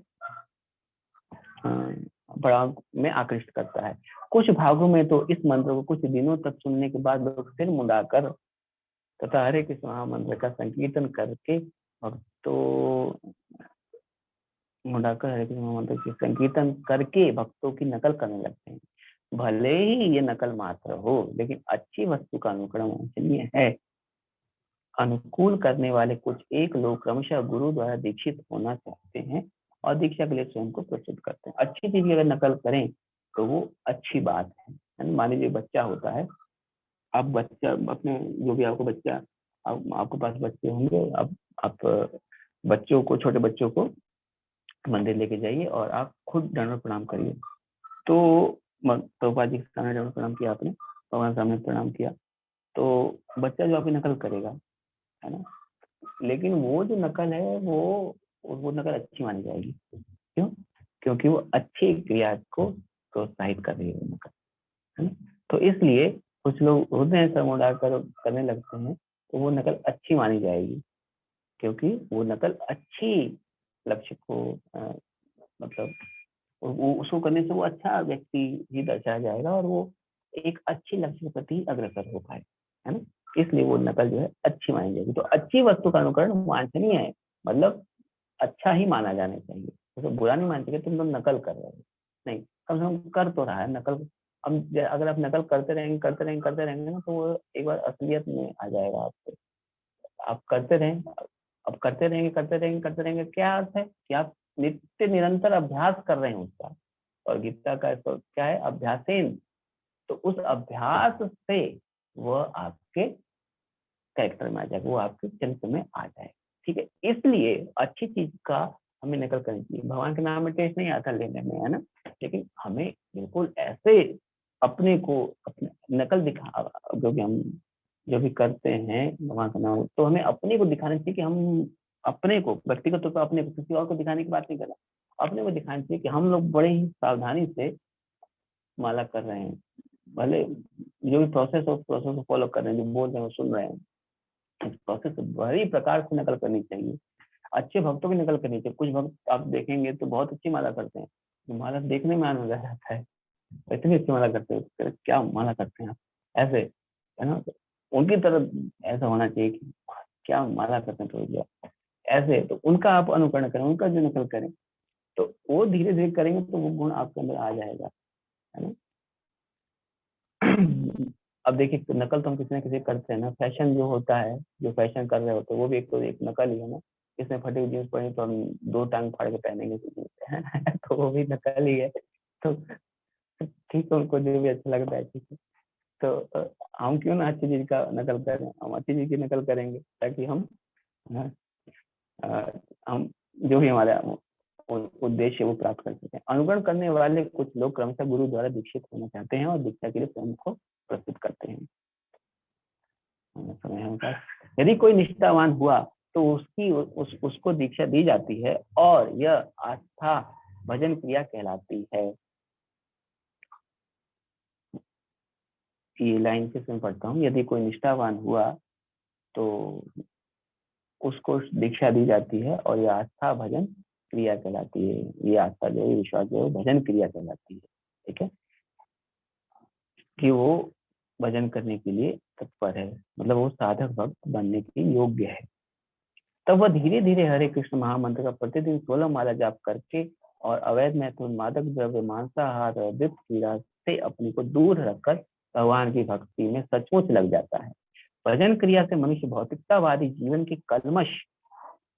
पड़ाव में आकृष्ट करता है। कुछ भागों में तो इस मंत्र को कुछ दिनों तक सुनने के बाद लोग सिर मुड़ाकर तथा हरे कृष्ण महामंत्र का संकीर्तन करके भक्तों मुड़ाकर हरे कृष्ण महामंत्र के संकीर्तन करके भक्तों की नकल करने लगते हैं। भले ही ये नकल मात्र हो, लेकिन अच्छी वस्तु का अनुकरण वांछनीय है। अनुकूल करने वाले कुछ एक लोग क्रमशः गुरु द्वारा दीक्षित होना चाहते हैं और दीक्षा के लिए स्वयं को प्रस्तुत करते हैं। अच्छी चीज की अगर नकल करें तो वो अच्छी बात है। मान लीजिए बच्चा होता है, आप बच्चा अपने जो भी आपको बच्चा आपके पास बच्चे होंगे, आप बच्चों को, छोटे बच्चों को मंदिर लेके जाइए और आप खुद दंडवत प्रणाम करिए, तो प्रभुपाद जी के सामने जब प्रणाम किया आपने, भगवान सामने प्रणाम किया, तो बच्चा जो आपकी नकल करेगा, है ना, लेकिन वो जो नकल है वो नकल अच्छी मानी जाएगी। क्यों? क्योंकि वो अच्छी क्रिया को प्रोत्साहित कर रही है वो नकल, है ना। तो इसलिए कुछ लोग होते हैं समुदाय करने लगते हैं, तो वो नकल अच्छी मानी जाएगी, क्योंकि वो नकल अच्छी लक्ष्य को मतलब वो उसको करने से वो अच्छा व्यक्ति ही दर्शाया जाएगा और वो एक अच्छी लक्ष्य के प्रति अग्रसर हो पाए, है ना। इसलिए वो नकल जो है अच्छी मानी जाएगी। तो अच्छी वस्तु का अनुकरण वांछनीय है, मतलब अच्छा ही माना जाना चाहिए। तो बुरा नहीं मानते कि तुम लोग नकल कर रहे हो, नहीं, कम से कम कर तो रहा है नकल। अब अगर आप नकल करते रहेंगे ना, तो वो एक बार असलियत में आ जाएगा आपको। आप करते रहें, अब करते रहेंगे, क्या अर्थ है कि आप नित्य निरंतर अभ्यास कर रहे हैं उसका। और गीता का क्या है, अभ्यासेन। तो उस अभ्यास से वह आपके कैरेक्टर में आ जाएगा, वो आपके चरित्र में आ जाएगा। ठीक है, इसलिए अच्छी चीज का हमें नकल करनी चाहिए। भगवान के नाम में टेस्ट नहीं आता लेने में, है ना, लेकिन हमें बिल्कुल ऐसे अपने को अपने नकल दिखा, क्योंकि हम जो भी करते हैं भगवान का नाम, तो हमें अपने को दिखाना चाहिए कि हम अपने को व्यक्तिगत तौर पर अपने को, किसी और को दिखाने की बात नहीं कर रहा, अपने को दिखाना चाहिए कि हम लोग बड़े ही सावधानी से माला कर रहे हैं। भले जो भी प्रोसेस हो, प्रोसेस को फॉलो कर रहे हैं, जो बोल रहे हैं सुन रहे हैं, इस प्रोसेस को बड़ी प्रकार से नकल करनी चाहिए। अच्छे भक्तों की नकल करनी चाहिए। कुछ भक्त आप देखेंगे तो बहुत अच्छी माला करते हैं, माला देखने में आनंद आ जाता है, इतनी अच्छी माला करते हैं, क्या माला करते हैं आप, ऐसे, है ना। तो उनकी तरफ ऐसा होना चाहिए कि क्या माला करते हैं तो ऐसे, तो उनका आप अनुकरण करें, उनका जो नकल करें, तो वो धीरे धीरे करेंगे तो वो गुण आपके अंदर आ जाएगा, है ना। अब देखिए, नकल तो हम किसी ना किसी करते हैं ना। फैशन जो होता है, जो फैशन कर रहे होते हैं, वो भी एक तो एक नकल ही है ना। इसने फटी हुई जींस पहनी तो हम दो टांग फाड़ के पहनेंगे तो जींस, है ना। तो वो भी नकल ही है। तो ठीक है, उनको जो भी अच्छा लगता है, ठीक है। तो हम क्यों ना अच्छी चीज का नकल करें, हम अच्छी चीज की नकल करेंगे, ताकि हम हम जो भी हमारा उद्देश्य वो प्राप्त कर सकें। अनुकरण करने वाले कुछ लोग क्रमशः गुरु द्वारा दीक्षित होना चाहते हैं और दीक्षा के लिए स्वयं को प्रस्तुत करते हैं। समय है, यदि कोई निष्ठावान हुआ तो उसको दीक्षा दी जाती है और यह आस्था भजन क्रिया कहलाती है। ये लाइन से मैं पढ़ता हूँ। यदि कोई निष्ठावान हुआ तो उसको दीक्षा दी जाती है और यह आस्था भजन क्रिया कहलाती है। ये आस्था जो है, विश्वास जो है, भजन क्रिया कहलाती है। ठीक है, कि वो भजन करने के लिए तत्पर है, मतलब वो साधक भक्त बनने के योग्य है। तब वह धीरे धीरे हरे कृष्ण महामंत्र का प्रतिदिन 16 माला जाप करके और अवैध मैथुन, मादक द्रव्य, मांसाहार और वित्त क्रीड़ा से अपने को दूर रखकर भगवान की भक्ति में सचमुच लग जाता है। भजन क्रिया से मनुष्य भौतिकतावादी जीवन के कलमश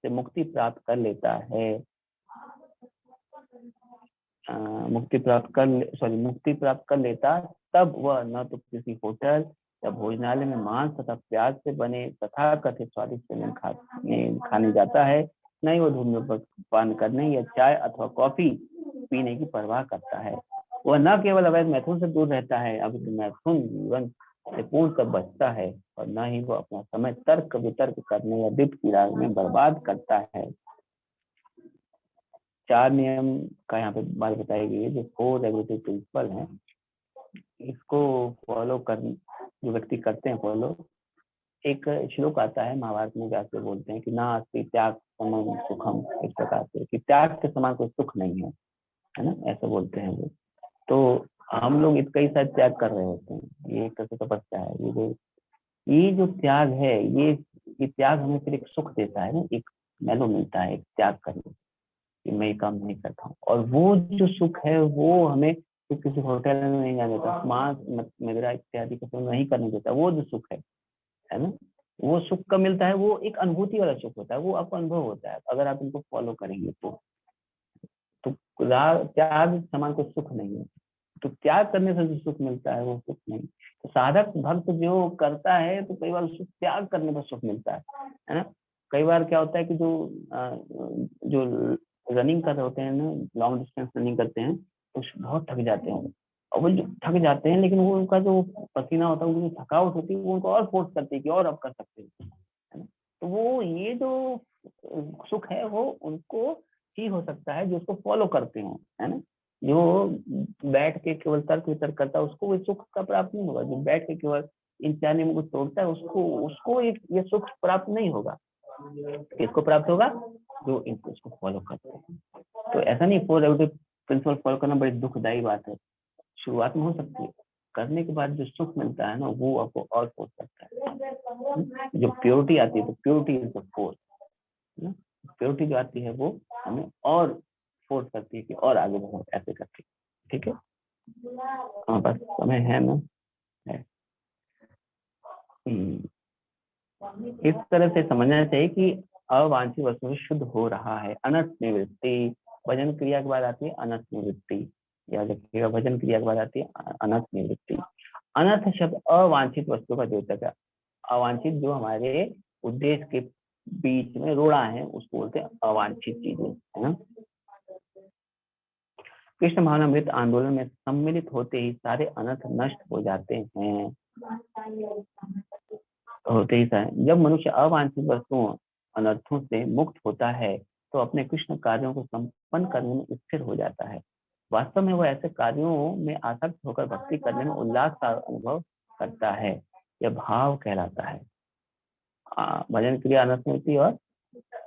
से मुक्ति प्राप्त कर लेता है। मुक्ति प्राप्त कर लेता, तब वह न तो किसी होटल या भोजनालय में मांस तथा प्याज से बने तथा कथित स्वादिष्ट व्यंजन खाने जाता है, न ही वो धूम्रपान करने या चाय अथवा कॉफी पीने की परवाह करता है। वह न केवल अवैध मैथुन से दूर रहता है, अभी मैथुन जीवन से पूर्णतः बचता है, और न ही वो अपना समय तर्क वितर्क करने या वित्त की राह में बर्बाद करता है। 4 नियम का यहाँ पे बात बताई गई है, जो 4 रेगुलेटरी प्रिंसिपल हैं। इसको फॉलो कर जो व्यक्ति करते हैं फॉलो, एक श्लोक आता है महाभारत में, जैसे बोलते हैं कि ना अस्ति त्याग समम सुखम, इस प्रकार से कि त्याग के समान कोई सुख नहीं है ना, ऐसा बोलते हैं वो। तो हम लोग इसका ही शायद त्याग कर रहे होते हैं। ये एक तरह से तपस्या है। ये जो त्याग है, ये त्याग हमें फिर एक सुख देता है ना, एक मेलो मिलता है एक त्याग करने कि मैं ये काम नहीं करता हूँ। और वो जो सुख है वो हमें किसी होटल में नहीं जाने देता, मांस मदिरा इत्यादि का नहीं करने देता। वो जो सुख है ना, वो सुख कब मिलता है? वो एक अनुभूति वाला सुख होता है, वो आपको अनुभव होता है अगर आप इनको फॉलो करेंगे तो त्याग समान कोई सुख नहीं है। तो त्याग करने से जो सुख मिलता है वो सुख नहीं। तो साधक भक्त जो करता है तो कई बार उसको त्याग करने पर सुख मिलता है ना। कई बार क्या होता है कि जो रनिंग कर रहे होते हैं ना, लॉन्ग डिस्टेंस रनिंग करते हैं, बहुत थक जाते हैं, और वो जो थक जाते हैं लेकिन वो उनका जो पसीना होता है, उनकी थकावट होती है, वो उनको और फोर्स करती है कि और अब कर सकते हैं, है ना। तो वो ये जो सुख है वो उनको ही हो सकता है जो उसको फॉलो करते हो, है ना। जो बैठ के केवल तर्क वितर्क करता है उसको वो सुख का प्राप्त नहीं होगा। जो बैठ के केवल इन चार नियमों को तोड़ता है उसको उसको ये सुख प्राप्त नहीं होगा। किसको प्राप्त होगा? जो इनको उसको फॉलो करते हैं। तो ऐसा नहीं, फोर नेगेटिव प्रिंसिपल फॉलो करना बड़ी दुखदायी बात है, शुरुआत में हो सकती है, करने के बाद जो सुख मिलता है ना वो आपको और फोर्स करता है। जो प्योरिटी आती है, तो purity is the force, purity जो आती है वो हमें और फोर्स करती है कि और आगे बढ़ो ऐसे करके। ठीक है, हमारे पास समय है ना? है। इस तरह से समझना चाहिए कि अवांछित वस्तु से शुद्ध हो रहा है। अनर्थ निवृत्ति, भजन क्रिया के बाद आती है अनर्थ निवृत्ति। याद रखिएगा, भजन क्रिया के बाद आती है अनर्थ निवृत्ति। अनर्थ शब्द अवांछित वस्तु का द्योतक है। अवांछित जो हमारे उद्देश्य के बीच में रोड़ा है उसको बोलते हैं अवांछित चीजें, है ना। कृष्ण भावनामृत आंदोलन में सम्मिलित होते ही सारे अनर्थ नष्ट हो जाते हैं। होते ही सारे, जब मनुष्य अवांछित वस्तुओं अनर्थों से मुक्त होता है तो अपने कृष्ण कार्यों को संपन्न करने में स्थिर हो जाता है। वास्तव में वह ऐसे कार्यों में आसक्त होकर भक्ति करने में उल्लास का अनुभव करता है। यह भाव कहलाता है। भजन क्रिया अनर्थ होती है और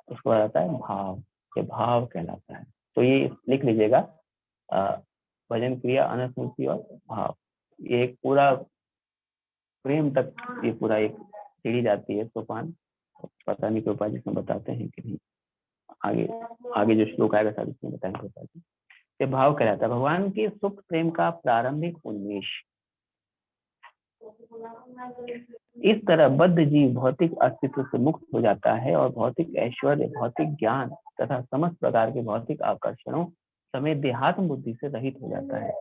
उसको आता है भाव, ये भाव कहलाता है। तो ये लिख लीजिएगा, भजन क्रिया अनर्थ होती और भाव, ये एक पूरा प्रेम तक ये पूरा एक सीढ़ी जाती है सोपान। पता नहीं कृपा जी इसमें बताते हैं कि नहीं, आगे आगे जो श्लोक आएगा साथ इसमें बताएंगे कृपा जी। ये भाव कहलाता है भगवान के सुख प्रेम का प्रारंभिक उन्मेष। इस तरह बद्ध जीव भौतिक अस्तित्व से मुक्त हो जाता है और भौतिक ऐश्वर्य, भौतिक ज्ञान तथा समस्त प्रकार के भौतिक आकर्षणों समेत देहात्म बुद्धि से रहित हो जाता है।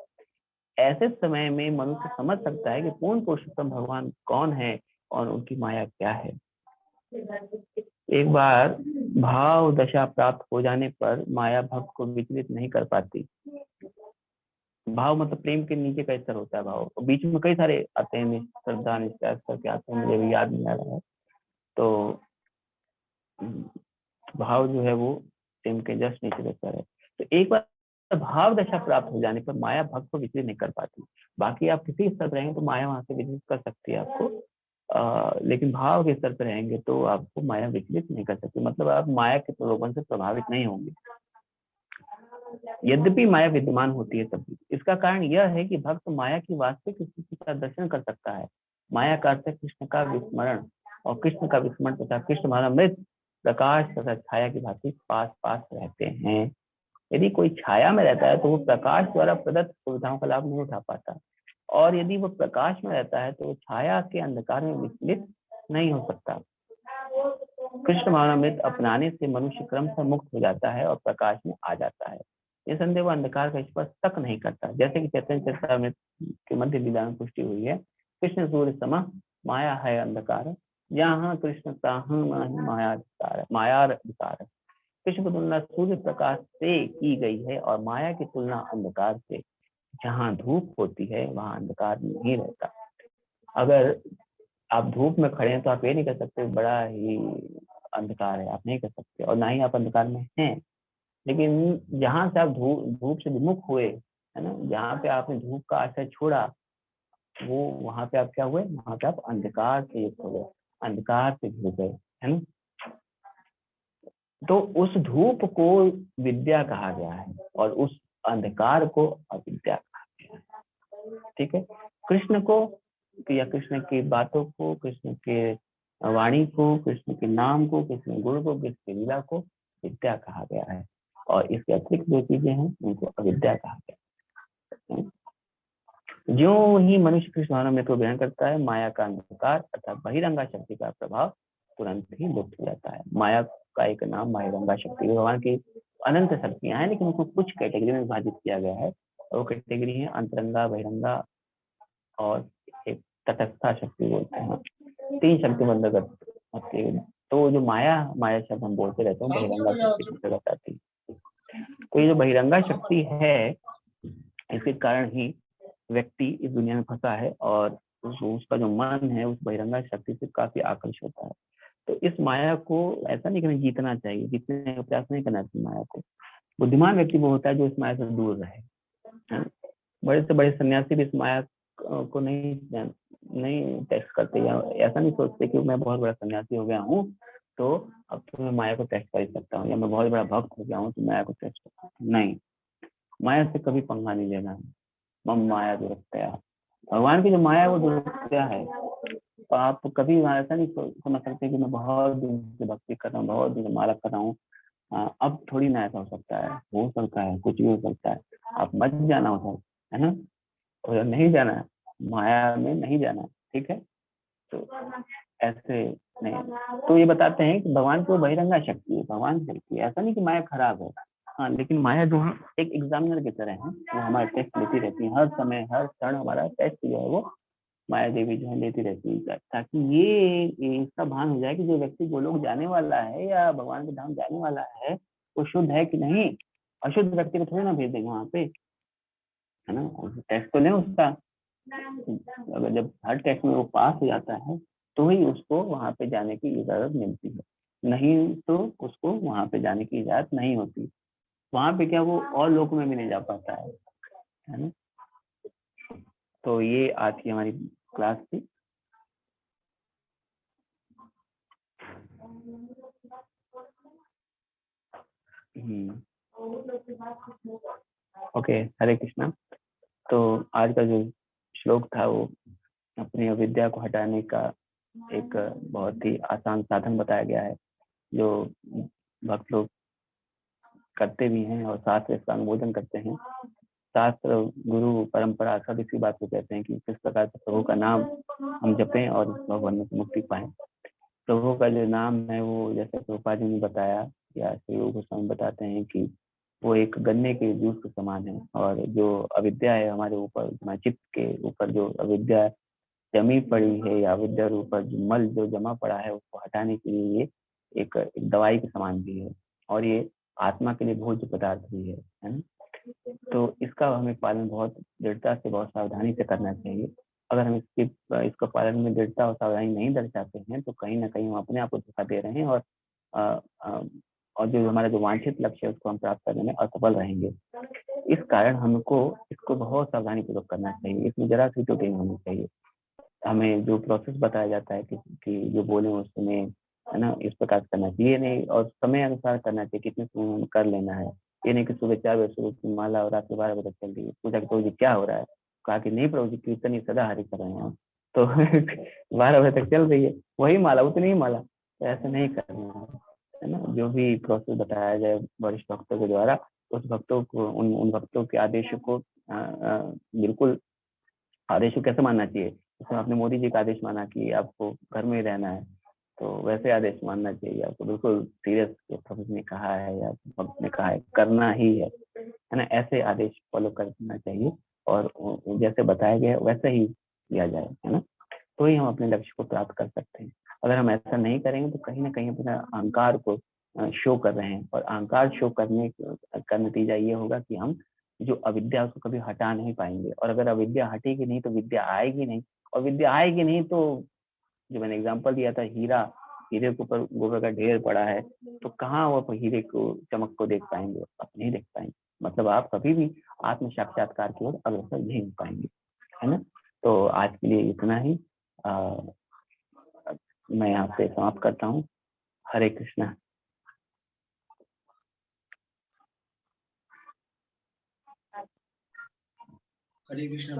ऐसे समय में मनुष्य समझ सकता है कि पूर्ण पुरुषोत्तम भगवान कौन है और उनकी माया क्या है। एक बार भाव दशा प्राप्त हो जाने पर माया भक्त को विचलित नहीं कर पाती। भाव मतलब प्रेम के नीचे का स्तर होता है भाव, और बीच में कई सारे आते हैं, श्रद्धा निष्ठा स्तर के आते हैं, मुझे भी याद नहीं आ रहा है। तो भाव जो है वो प्रेम के जस्ट नीचे रहता है। तो एक बार भाव दशा प्राप्त हो जाने पर माया भक्त को विचलित नहीं कर पाती। बाकी आप किसी स्तर पर रहेंगे तो माया वहां से विचलित कर सकती है आपको, लेकिन भाव के स्तर पर रहेंगे तो आपको माया विचलित नहीं कर सकती। मतलब आप माया के प्रलोभन से प्रभावित नहीं होंगे, यद्यपि माया विद्यमान होती है तभी। इसका कारण यह है कि भक्त माया की वास्तविक स्थिति का दर्शन कर सकता है। माया का अर्थ है कृष्ण का विस्मरण, और कृष्ण का विस्मरण तथा कृष्ण भावनामृत प्रकाश तथा छाया की भांति पास पास रहते हैं। यदि कोई छाया में रहता है तो वो प्रकाश द्वारा प्रदत्त सुविधाओं का लाभ नहीं उठा पाता, और यदि वो प्रकाश में रहता है तो वो छाया के अंधकार में विचलित नहीं हो सकता। कृष्ण भावनामृत अपनाने से मनुष्य क्रमशः मुक्त हो जाता है और प्रकाश में आ जाता है। ये संदेह वो अंधकार का स्पर्श तक नहीं करता, जैसे कि चैतन्य चरितामृत के मध्य लीला में पुष्टि हुई है। कृष्ण सूर्य सम माया है अंधकार, जहाँ कृष्ण ताहं माया अधिकार। कृष्ण की तुलना सूर्य प्रकाश से की गई है और माया की तुलना अंधकार से। जहाँ धूप होती है वहां अंधकार नहीं रहता। अगर आप धूप में खड़े हैं तो आप ये नहीं कर सकते बड़ा ही अंधकार है, आप नहीं कर सकते, और ना ही आप अंधकार में हैं। लेकिन जहां से आप धूप से विमुख हुए, है ना, जहाँ पे आपने धूप का आश्रय छोड़ा, वो वहां पे आप क्या हुए, वहां पे आप अंधकार से युक्त हो गए, अंधकार से घिर गए, है ना। तो उस धूप को विद्या कहा गया है और उस अंधकार को अविद्या कहा गया है। ठीक है, कृष्ण को या कृष्ण की बातों को, कृष्ण के वाणी को, कृष्ण के नाम को, कृष्ण गुण को, कृष्ण की लीला को विद्या कहा गया है, और इसके अतिरिक्त जो चीजें हैं उनको अविद्या कहा गया है। जो ही मनुष्य कृष्ण भावनामृत को ग्रहण करता है, माया का अंधकार अर्थात बहिरंगा शक्ति का प्रभाव तुरंत ही लुप्त हो जाता है। माया का एक नाम बहिरंगा शक्ति, भगवान की अनंत शक्तियां हैं, लेकिन उनको कुछ कैटेगरी में विभाजित किया गया है। वो कैटेगरी है अंतरंगा, बहिरंगा और एक तटस्था शक्ति बोलते हैं। 3 शक्ति बंधक। तो जो माया शब्द हम बोलते रहते हैं बहिरंगा शक्ति की जगह आती है। तो ये जो बहिरंगा शक्ति है इसके कारण ही व्यक्ति इस दुनिया में फंसा है और उसका जो मन है उस बहिरंगा शक्ति से काफी आकर्षित होता है। तो इस माया को ऐसा नहीं कि हमें जीतना चाहिए, जीतने का प्रयास नहीं करना चाहिए माया को। बुद्धिमान व्यक्ति वो होता है जो इस माया से दूर रहे, है? बड़े से बड़े सन्यासी भी इस माया को नहीं टेस्ट करते, या ऐसा नहीं सोचते कि मैं बहुत बड़ा सन्यासी हो गया हूँ तो अब तो मैं माया को टेस्ट कर ही सकता हूँ, या मैं बहुत बड़ा भक्त हो गया हूँ तो माया को टेस्ट कर सकता हूँ। नहीं, माया से कभी पंगा नहीं लेना है। मम माया दुरत्या, भगवान की जो माया है वो दुरत्या है। तो आप कभी ऐसा नहीं समझ सकते कि मैं बहुत दिन से भक्ति कर रहा हूँ, बहुत दिन से माला कर रहा हूँ, अब थोड़ी ना ऐसा हो सकता है। हो सकता है, कुछ भी हो सकता है। आप मत जाना उधर, है ना, और नहीं जाना है, माया में नहीं जाना है, ठीक है। तो ऐसे नहीं, तो ये बताते हैं कि भगवान की वो बहिरंगा शक्ति है, भगवान शक्ति है। ऐसा नहीं कि माया खराब है, हाँ, लेकिन माया जो है एक एग्जामिनर की तरह है, वो हमारा टेस्ट लेती रहती है हर समय, हर क्षण हमारा टेस्ट जो है वो माया देवी जो है लेती रहती है, ताकि ये इसका भान हो जाए कि जो व्यक्ति गोलोक जाने वाला है या भगवान के धाम जाने वाला है वो शुद्ध है कि नहीं। अशुद्ध व्यक्ति को थोड़ी ना भेज देंगे वहां पे, है ना, टेस्ट तो नहीं उसका। अगर जब हर टेस्ट में वो पास हो जाता है तो ही उसको वहां पे जाने की इजाजत मिलती है, नहीं तो उसको वहां पे जाने की इजाजत नहीं होती। वहां पे क्या वो और लोगों में भी नहीं जा पाता है ना। तो ये आज की हमारी क्लास थी। ओके, हरे कृष्णा। तो आज का जो श्लोक था वो अपनी अविद्या को हटाने का एक बहुत ही आसान साधन बताया गया है, जो भक्त लोग करते भी हैं और साथ में इसका अनुमोदन करते हैं। शास्त्र, गुरु, परंपरा सब इसी बात को कहते हैं कि किस प्रकार से प्रभु का नाम हम जपें और भगवान से मुक्ति पाएं। प्रभु का जो नाम है वो, जैसे प्रभुपाद जी ने बताया या श्री रूप गोस्वामी बताते हैं कि वो एक गन्ने के जूस के समान है, और जो अविद्या है हमारे ऊपर, हमारे चित्त के ऊपर जो अविद्या जमी पड़ी है, या अविद्या के ऊपर जो मल जो जमा पड़ा है उसको हटाने के लिए ये एक दवाई के समान भी है, और ये आत्मा के लिए भोज्य पदार्थ भी है ना। तो इसका हमें पालन बहुत दृढ़ता से, बहुत सावधानी से करना चाहिए। अगर हम इसका पालन में दृढ़ता और सावधानी नहीं दर्शाते हैं तो कहीं ना कहीं हम अपने आप को धोखा दे रहे हैं, और और जो हमारा जो वांछित लक्ष्य है उसको हम प्राप्त करने में असफल रहेंगे। इस कारण हमको इसको बहुत सावधानी पूर्वक करना चाहिए, इसमें जरा सी त्रुटि नहीं होनी चाहिए। हमें जो प्रोसेस बताया जाता है कि जो बोले उसमें, है ना, इस प्रकार करना चाहिए नहीं, और समय अनुसार करना चाहिए, कितने समय में कर लेना है। ये नहीं कि सुबह 4 बजे शुरू की माला और रात को 12 बजे तक चल रही है, पूछा कि प्रभु जी क्या हो रहा है, कहा कि नहीं प्रभु जी कीर्तन ही सदा हरि कर रहे हैं हम तो 12 बजे तक चल रही है वही माला, उतनी ही माला, तो ऐसे नहीं करना है ना। जो भी प्रोसेस बताया जाए वरिष्ठ भक्तों के द्वारा, उस भक्तों को, उन भक्तों के आदेश को बिल्कुल, आदेश को कैसे मानना चाहिए। जैसे आपने मोदी जी का आदेश माना कि आपको घर में ही रहना है, तो वैसे आदेश मानना चाहिए आपको, बिल्कुल सीरियस प्रोफेसर ने कहा है या भक्त ने कहा है करना ही है ना, ऐसे आदेश फॉलो करना चाहिए, और जैसे बताया गया वैसे ही किया जाए, है ना, तो ही हम अपने लक्ष्य को प्राप्त कर सकते हैं। अगर हम ऐसा नहीं करेंगे तो कहीं ना कहीं अपना अहंकार को शो कर रहे हैं, और अहंकार शो करने का नतीजा ये होगा कि हम जो अविद्या उसको कभी हटा नहीं पाएंगे, और अगर अविद्या हटेगी नहीं तो विद्या आएगी नहीं, और विद्या आएगी नहीं तो, जो मैंने एग्जांपल दिया था हीरा, हीरे के ऊपर गोबर का ढेर पड़ा है, तो कहाँ वो हीरे को चमक को देख पाएंगे, आप नहीं देख पाएंगे। मतलब आप कभी भी आत्म साक्षात्कार की ओर अग्रसर नहीं हो पाएंगे, है ना। तो आज के लिए इतना ही, मैं यहाँ से समाप्त करता हूँ। हरे कृष्णा। हरे कृष्ण।